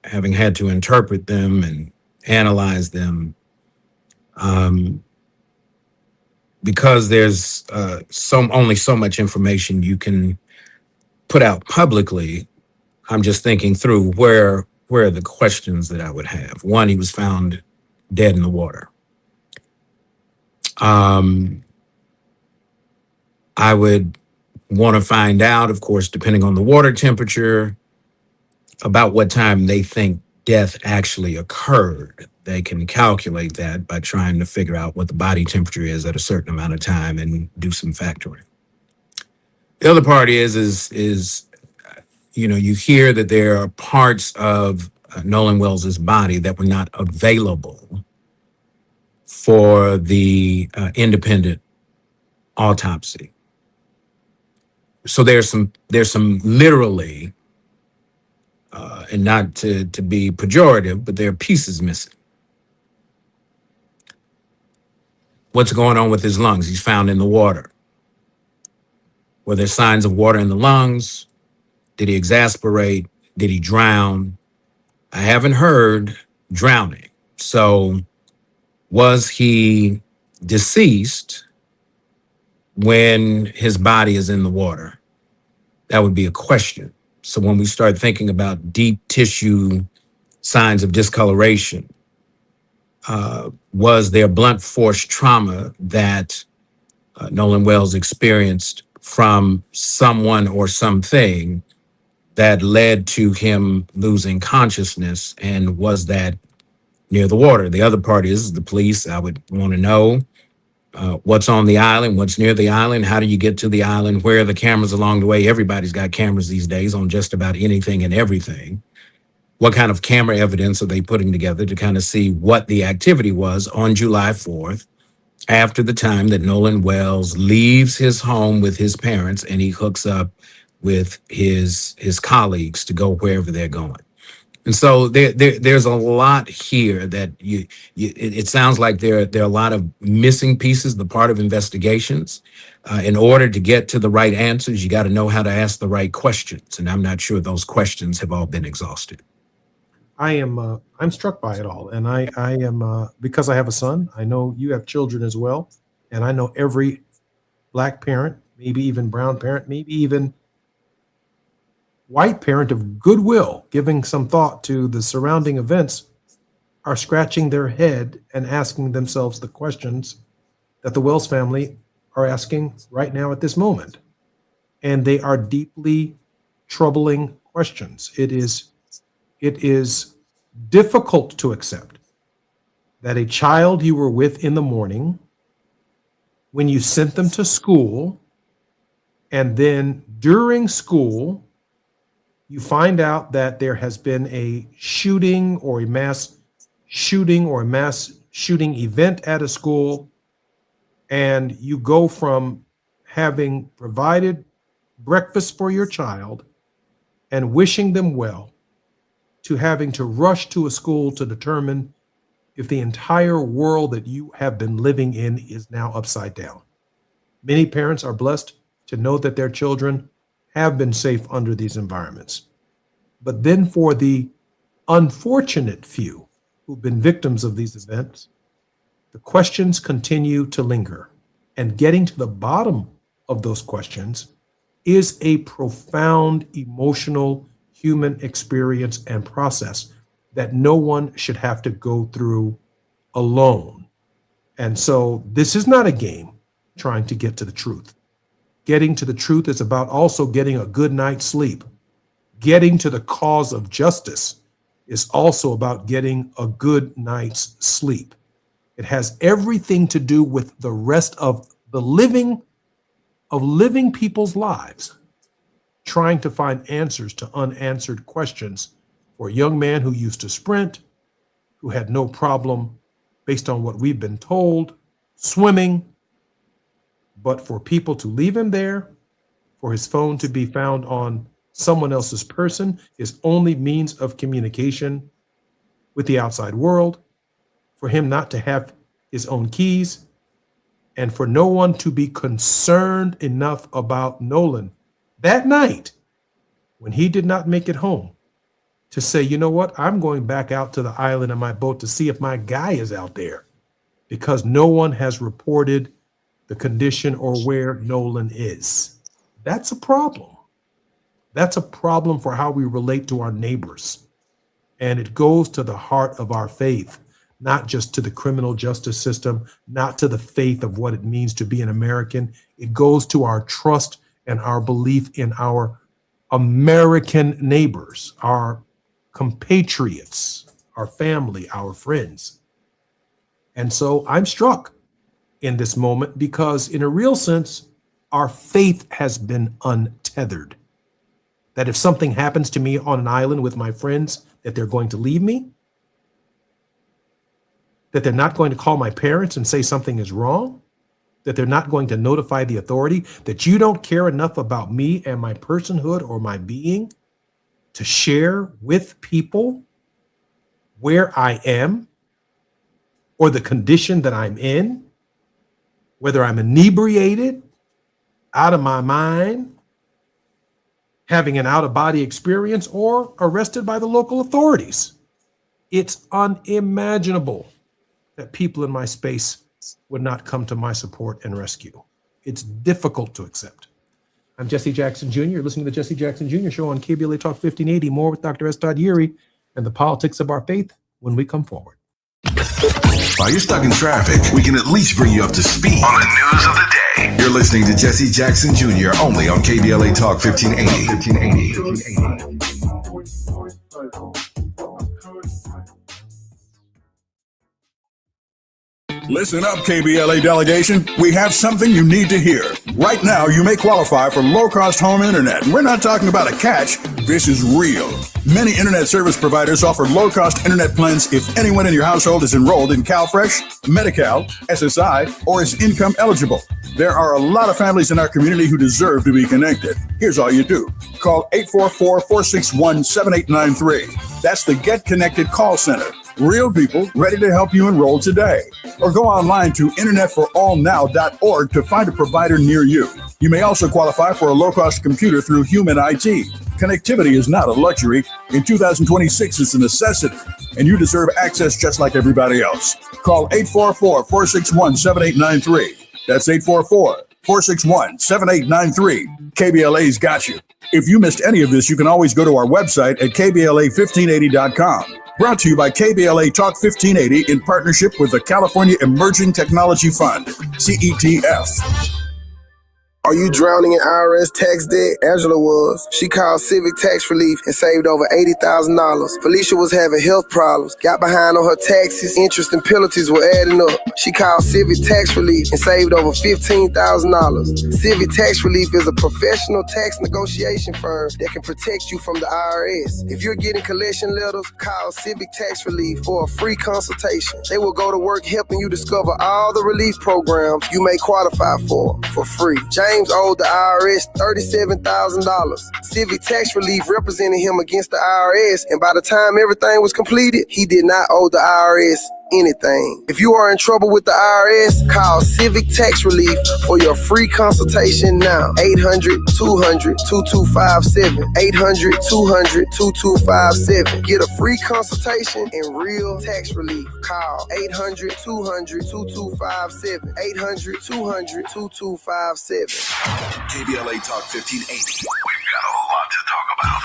having had to interpret them and analyze them, because there's only so much information you can put out publicly, I'm just thinking through where are the questions that I would have. One, he was found dead in the water. I would want to find out, of course, depending on the water temperature, about what time they think death actually occurred. They can calculate that by trying to figure out what the body temperature is at a certain amount of time and do some factoring. The other part is you hear that there are parts of Nolan Wells's body that were not available for the independent autopsy. So there's some literally, and not to be pejorative, but there are pieces missing. What's going on with his lungs? He's found in the water. Were there signs of water in the lungs? Did he exasperate? Did he drown? I haven't heard drowning. So was he deceased when his body is in the water? That would be a question. So when we start thinking about deep tissue signs of discoloration, was there blunt force trauma that Nolan Wells experienced from someone or something that led to him losing consciousness, and was that near the water? The other part is the police. I would want to know what's on the island, what's near the island, how do you get to the island, where are the cameras along the way? Everybody's got cameras these days on just about anything and everything. What kind of camera evidence are they putting together to kind of see what the activity was on July 4th after the time that Nolan Wells leaves his home with his parents and he hooks up with his colleagues to go wherever they're going. And so there's a lot here that it sounds like there are a lot of missing pieces, the part of investigations. In order to get to the right answers, you got to know how to ask the right questions. And I'm not sure those questions have all been exhausted. I'm struck by it all. And I am, because I have a son, I know you have children as well. And I know every Black parent, maybe even brown parent, maybe even white parent of goodwill, giving some thought to the surrounding events, are scratching their head and asking themselves the questions that the Wells family are asking right now at this moment. And they are deeply troubling questions. It is difficult to accept that a child you were with in the morning, when you sent them to school, and then during school, you find out that there has been a shooting or a mass shooting event at a school, and you go from having provided breakfast for your child and wishing them well to having to rush to a school to determine if the entire world that you have been living in is now upside down. Many parents are blessed to know that their children have been safe under these environments. But then for the unfortunate few who've been victims of these events, the questions continue to linger. And getting to the bottom of those questions is a profound emotional human experience and process that no one should have to go through alone. And so this is not a game trying to get to the truth. Getting to the truth is about also getting a good night's sleep. Getting to the cause of justice is also about getting a good night's sleep. It has everything to do with the rest of the living people's lives, trying to find answers to unanswered questions for a young man who used to sprint, who had no problem, based on what we've been told, swimming. But for people to leave him there, for his phone to be found on someone else's person, his only means of communication with the outside world, for him not to have his own keys, and for no one to be concerned enough about Nolan that night when he did not make it home to say, you know what, I'm going back out to the island in my boat to see if my guy is out there, because no one has reported the condition or where Nolan is. That's a problem. That's a problem for how we relate to our neighbors. And it goes to the heart of our faith, not just to the criminal justice system, not to the faith of what it means to be an American. It goes to our trust and our belief in our American neighbors, our compatriots, our family, our friends. And so I'm struck in this moment because in a real sense, our faith has been untethered. That if something happens to me on an island with my friends, that they're going to leave me, that they're not going to call my parents and say something is wrong, that they're not going to notify the authority, that you don't care enough about me and my personhood or my being to share with people where I am or the condition that I'm in, whether I'm inebriated, out of my mind, having an out-of-body experience, or arrested by the local authorities. It's unimaginable that people in my space would not come to my support and rescue. It's difficult to accept. I'm Jesse Jackson Jr. You're listening to the Jesse Jackson Jr. Show on KBLA Talk 1580. More with Dr. S. Todd Yeary and the politics of our faith when we come forward. While you're stuck in traffic, we can at least bring you up to speed on the news of the day. You're listening to Jesse Jackson Jr. only on KBLA Talk 1580. Listen up, KBLA delegation. We have something you need to hear. Right now, you may qualify for low-cost home internet. And we're not talking about a catch. This is real. Many internet service providers offer low-cost internet plans if anyone in your household is enrolled in CalFresh, Medi-Cal, SSI, or is income eligible. There are a lot of families in our community who deserve to be connected. Here's all you do. Call 844-461-7893. That's the Get Connected call center. Real people ready to help you enroll today. Or go online to internetforallnow.org to find a provider near you. You may also qualify for a low-cost computer through Human IT. Connectivity is not a luxury. In 2026, it's a necessity. And you deserve access just like everybody else. Call 844-461-7893. That's 844-461-7893. KBLA's got you. If you missed any of this, you can always go to our website at KBLA1580.com. Brought to you by KBLA Talk 1580 in partnership with the California Emerging Technology Fund, CETF. Are you drowning in IRS tax debt? Angela was. She called Civic Tax Relief and saved over $80,000. Felicia was having health problems, got behind on her taxes, interest and penalties were adding up. She called Civic Tax Relief and saved over $15,000. Civic Tax Relief is a professional tax negotiation firm that can protect you from the IRS. If you're getting collection letters, call Civic Tax Relief for a free consultation. They will go to work helping you discover all the relief programs you may qualify for free. James owed the IRS $37,000. Civic Tax Relief represented him against the IRS, and by the time everything was completed, he did not owe the IRS anything. If you are in trouble with the IRS, call Civic Tax Relief for your free consultation now. 800-200-2257. 800-200-2257. Get a free consultation and real tax relief. Call 800-200-2257. 800-200-2257. KBLA Talk 1580. We've got a lot to talk about.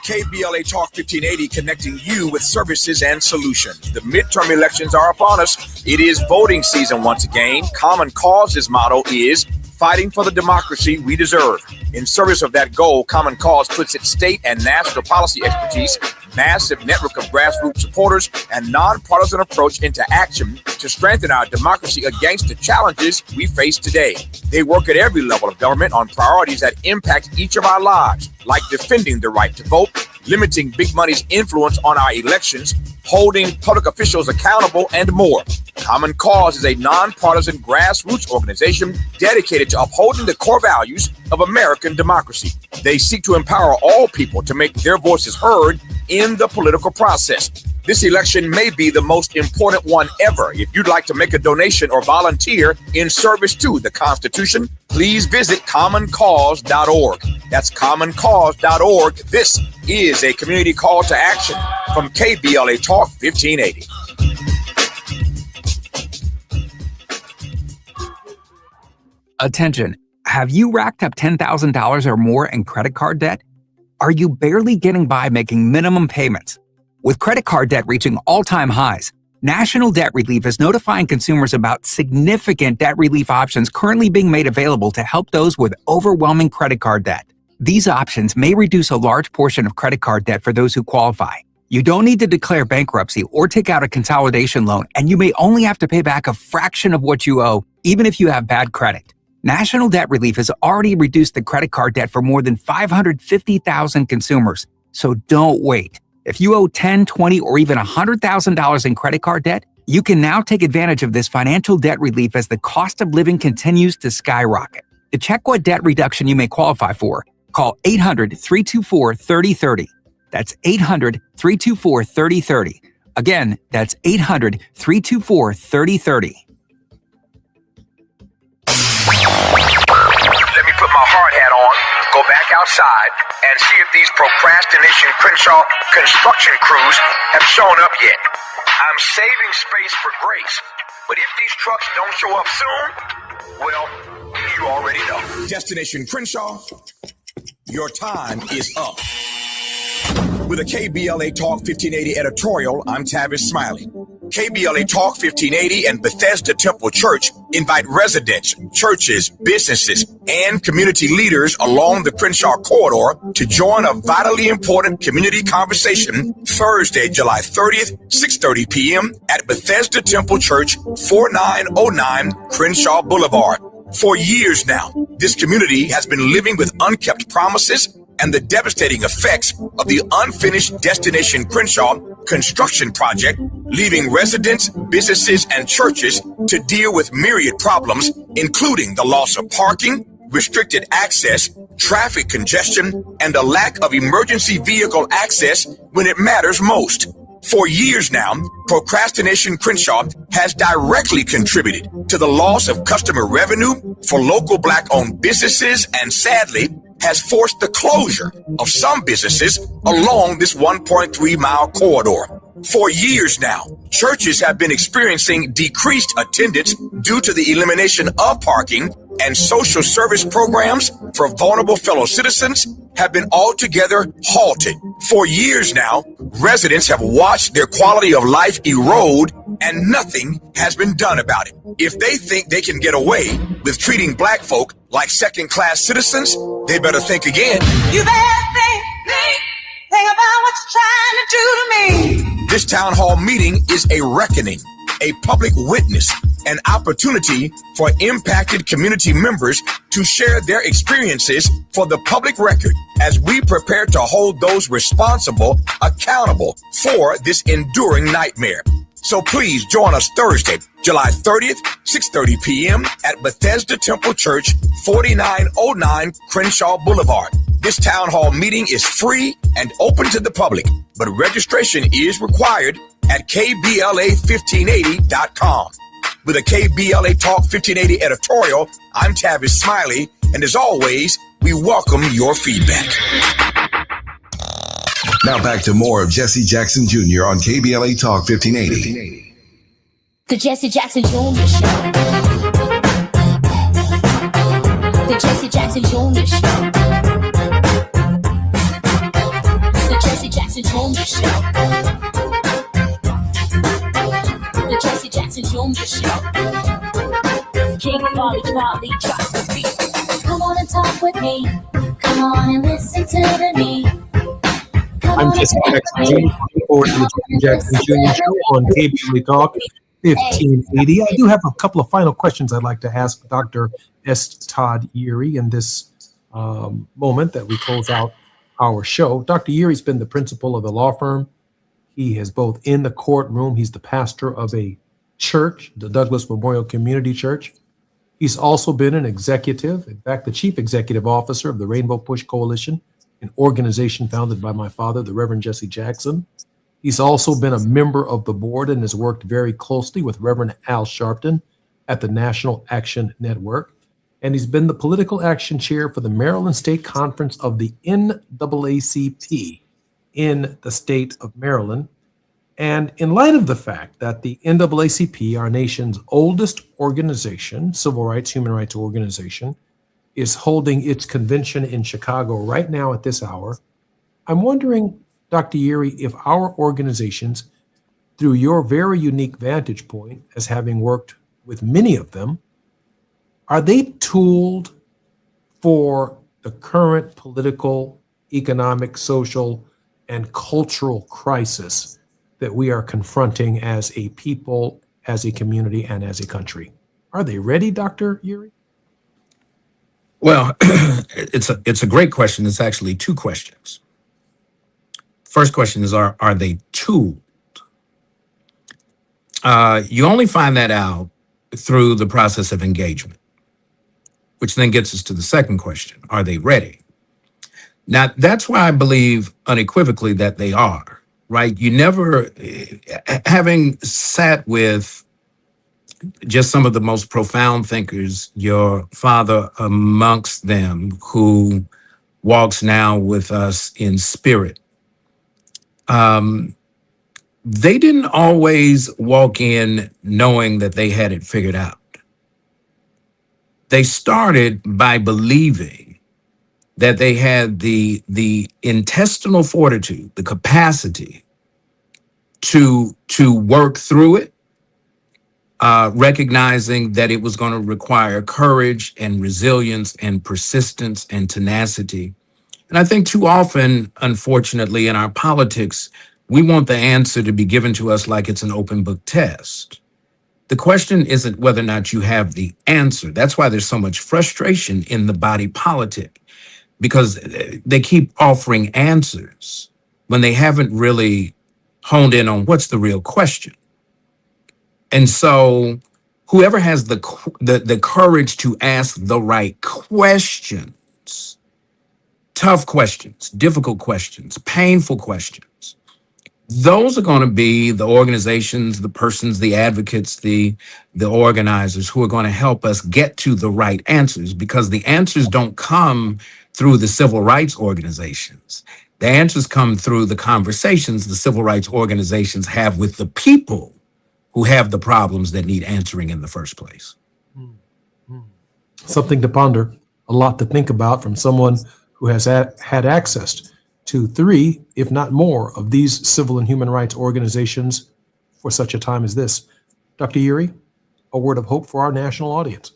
KBLA Talk 1580, connecting you with services and solutions. The midterm elections are upon us. It is voting season once again. Common Cause's motto is fighting for the democracy we deserve. In service of that goal, Common Cause puts its state and national policy expertise, massive network of grassroots supporters, and nonpartisan approach into action to strengthen our democracy against the challenges we face today. They work at every level of government on priorities that impact each of our lives, like defending the right to vote, limiting big money's influence on our elections, holding public officials accountable, and more. Common Cause is a nonpartisan grassroots organization dedicated to upholding the core values of American democracy. They seek to empower all people to make their voices heard in the political process. This election may be the most important one ever. If you'd like to make a donation or volunteer in service to the Constitution, please visit commoncause.org. That's commoncause.org. This is a community call to action from KBLA Talk 1580. Attention. Have you racked up $10,000 or more in credit card debt? Are you barely getting by making minimum payments? With credit card debt reaching all-time highs, National Debt Relief is notifying consumers about significant debt relief options currently being made available to help those with overwhelming credit card debt. These options may reduce a large portion of credit card debt for those who qualify. You don't need to declare bankruptcy or take out a consolidation loan, and you may only have to pay back a fraction of what you owe, even if you have bad credit. National Debt Relief has already reduced the credit card debt for more than 550,000 consumers, so don't wait. If you owe $10,000, $20,000, or even $100,000 in credit card debt, you can now take advantage of this financial debt relief as the cost of living continues to skyrocket. To check what debt reduction you may qualify for, call 800-324-3030. That's 800-324-3030. Again, that's 800-324-3030. Let me put my hard hat on, go back outside, and see if these procrastination Crenshaw construction crews have shown up yet. I'm saving space for grace, but if these trucks don't show up soon, well, you already know. Destination Crenshaw, your time is up. With a KBLA Talk 1580 editorial, I'm Tavis Smiley. KBLA Talk 1580 and Bethesda Temple Church invite residents, churches, businesses, and community leaders along the Crenshaw corridor to join a vitally important community conversation Thursday, July 30th, 6:30 p.m. at Bethesda Temple Church, 4909 Crenshaw Boulevard. For years now, this community has been living with unkept promises and the devastating effects of the unfinished Destination Crenshaw construction project, leaving residents, businesses, and churches to deal with myriad problems, including the loss of parking, restricted access, traffic congestion, and a lack of emergency vehicle access when it matters most. For years now, Procrastination Crenshaw has directly contributed to the loss of customer revenue for local Black-owned businesses and, sadly, has forced the closure of some businesses along this 1.3-mile corridor. For years now, churches have been experiencing decreased attendance due to the elimination of parking, and social service programs for vulnerable fellow citizens have been altogether halted. For years now, residents have watched their quality of life erode, and nothing has been done about it. If they think they can get away with treating Black folk like second-class citizens, they better think again. You better think about what you're trying to do to me. This town hall meeting is a reckoning, a public witness, an opportunity for impacted community members to share their experiences for the public record as we prepare to hold those responsible accountable for this enduring nightmare. So please join us Thursday, July 30th, 6:30 p.m. at Bethesda Temple Church, 4909 Crenshaw Boulevard. This town hall meeting is free and open to the public, but registration is required at KBLA1580.com. With a KBLA Talk 1580 editorial, I'm Tavis Smiley, and as always, we welcome your feedback. Now back to more of Jesse Jackson Jr. on KBLA Talk 1580. The Jesse Jackson Jr. Show. The Jesse Jackson Jr. Show. The Jesse Jackson Jr. Show. The Jesse Jackson Jr. Show. King Volley, drop the beat. Come on and talk with me. Come on and listen to the me. I'm Jesse Jackson Jr. Looking forward to the Jesse Jackson Jr. Show on KBLA Talk 1580. I do have a couple of final questions I'd like to ask Dr. S. Todd Yeary in this moment that we close out our show. Dr. Yeary's been the principal of the law firm. He is both in the courtroom. He's the pastor of a church, the Douglas Memorial Community Church. He's also been an executive, in fact, the chief executive officer of the Rainbow Push Coalition, an organization founded by my father, the Reverend Jesse Jackson. He's also been a member of the board and has worked very closely with Reverend Al Sharpton at the National Action Network. And he's been the political action chair for the Maryland State Conference of the NAACP in the state of Maryland. And in light of the fact that the NAACP, our nation's oldest organization, civil rights, human rights organization, is holding its convention in Chicago right now at this hour, I'm wondering, Dr. Yeary, if our organizations, through your very unique vantage point as having worked with many of them, are they tooled for the current political, economic, social, and cultural crisis that we are confronting as a people, as a community, and as a country? Are they ready, Dr. Yeary? Well, it's a great question. It's actually two questions. First question is, are they tooled? You only find that out through the process of engagement, which then gets us to the second question. Are they ready? Now, that's why I believe unequivocally that they are, right? You never, having sat with just some of the most profound thinkers, your father amongst them, who walks now with us in spirit, they didn't always walk in knowing that they had it figured out. They started by believing that they had the intestinal fortitude, the capacity to work through it, recognizing that it was going to require courage and resilience and persistence and tenacity. And I think too often, unfortunately, in our politics, we want the answer to be given to us like it's an open book test. The question isn't whether or not you have the answer. That's why there's so much frustration in the body politic, because they keep offering answers when they haven't really honed in on what's the real question. And so whoever has the courage to ask the right questions, tough questions, difficult questions, painful questions, those are going to be the organizations, the persons, the advocates, the organizers who are going to help us get to the right answers, because the answers don't come through the civil rights organizations. The answers come through the conversations the civil rights organizations have with the people who have the problems that need answering in the first place. Something to ponder, a lot to think about from someone who has had access to 3, if not more, of these civil and human rights organizations for such a time as this. Dr. Uri, a word of hope for our national audience.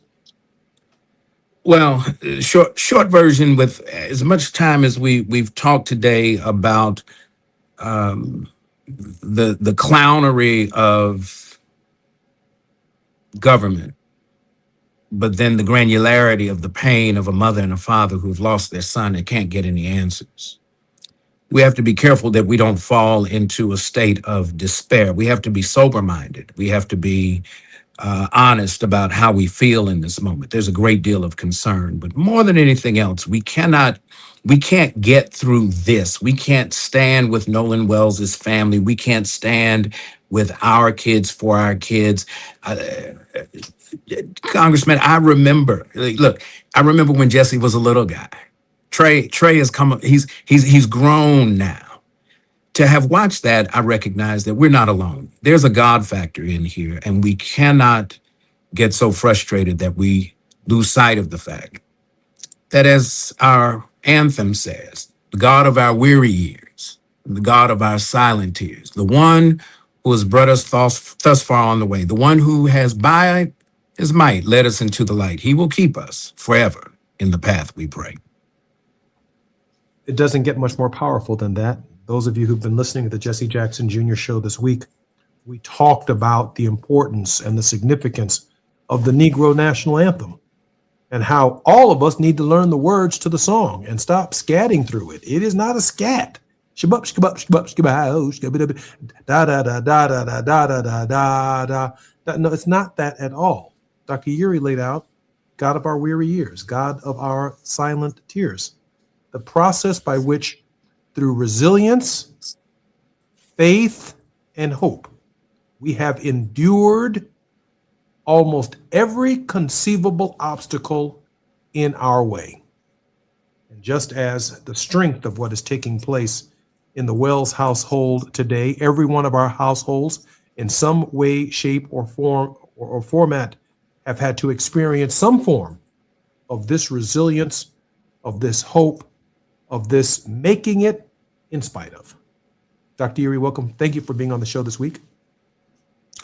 Well, short version, with as much time as we've talked today about the clownery of government, but then the granularity of the pain of a mother and a father who've lost their son and can't get any answers. We have to be careful that we don't fall into a state of despair. We have to be sober-minded. We have to be honest about how we feel in this moment. There's a great deal of concern, but more than anything else, we can't get through this. We can't stand with Nolan Wells's family. We can't stand with our kids for our kids. Congressman, I remember when Jesse was a little guy. Trey has come, he's grown now. To have watched that, I recognize that we're not alone. There's a God factor in here, and we cannot get so frustrated that we lose sight of the fact that, as our anthem says, the God of our weary years, the God of our silent tears, the one who has brought us thus far on the way, the one who has by his might led us into the light. He will keep us forever in the path we pray. It doesn't get much more powerful than that. Those of you who've been listening to the Jesse Jackson Jr. Show this week, we talked about the importance and the significance of the Negro National Anthem and how all of us need to learn the words to the song and stop scatting through it. It is not a scat. Shabup, shabup, shabup, shabup, da da da da da da da da da da. No, it's not that at all. Dr. Uri laid out God of our weary years, God of our silent tears, the process by which, through resilience, faith, and hope, we have endured almost every conceivable obstacle in our way. And just as the strength of what is taking place in the Wells household today, every one of our households in some way, shape, or form or format have had to experience some form of this resilience, of this hope, of this making it in spite of. Dr. Uri, welcome. Thank you for being on the show this week.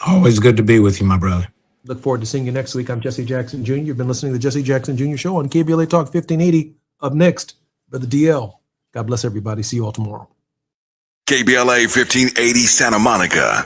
Always good to be with you, my brother. Look forward to seeing you next week. I'm Jesse Jackson Jr. You've been listening to the Jesse Jackson Jr. Show on KBLA Talk 1580. Up next, Brother DL. God bless everybody. See you all tomorrow. KBLA 1580 Santa Monica.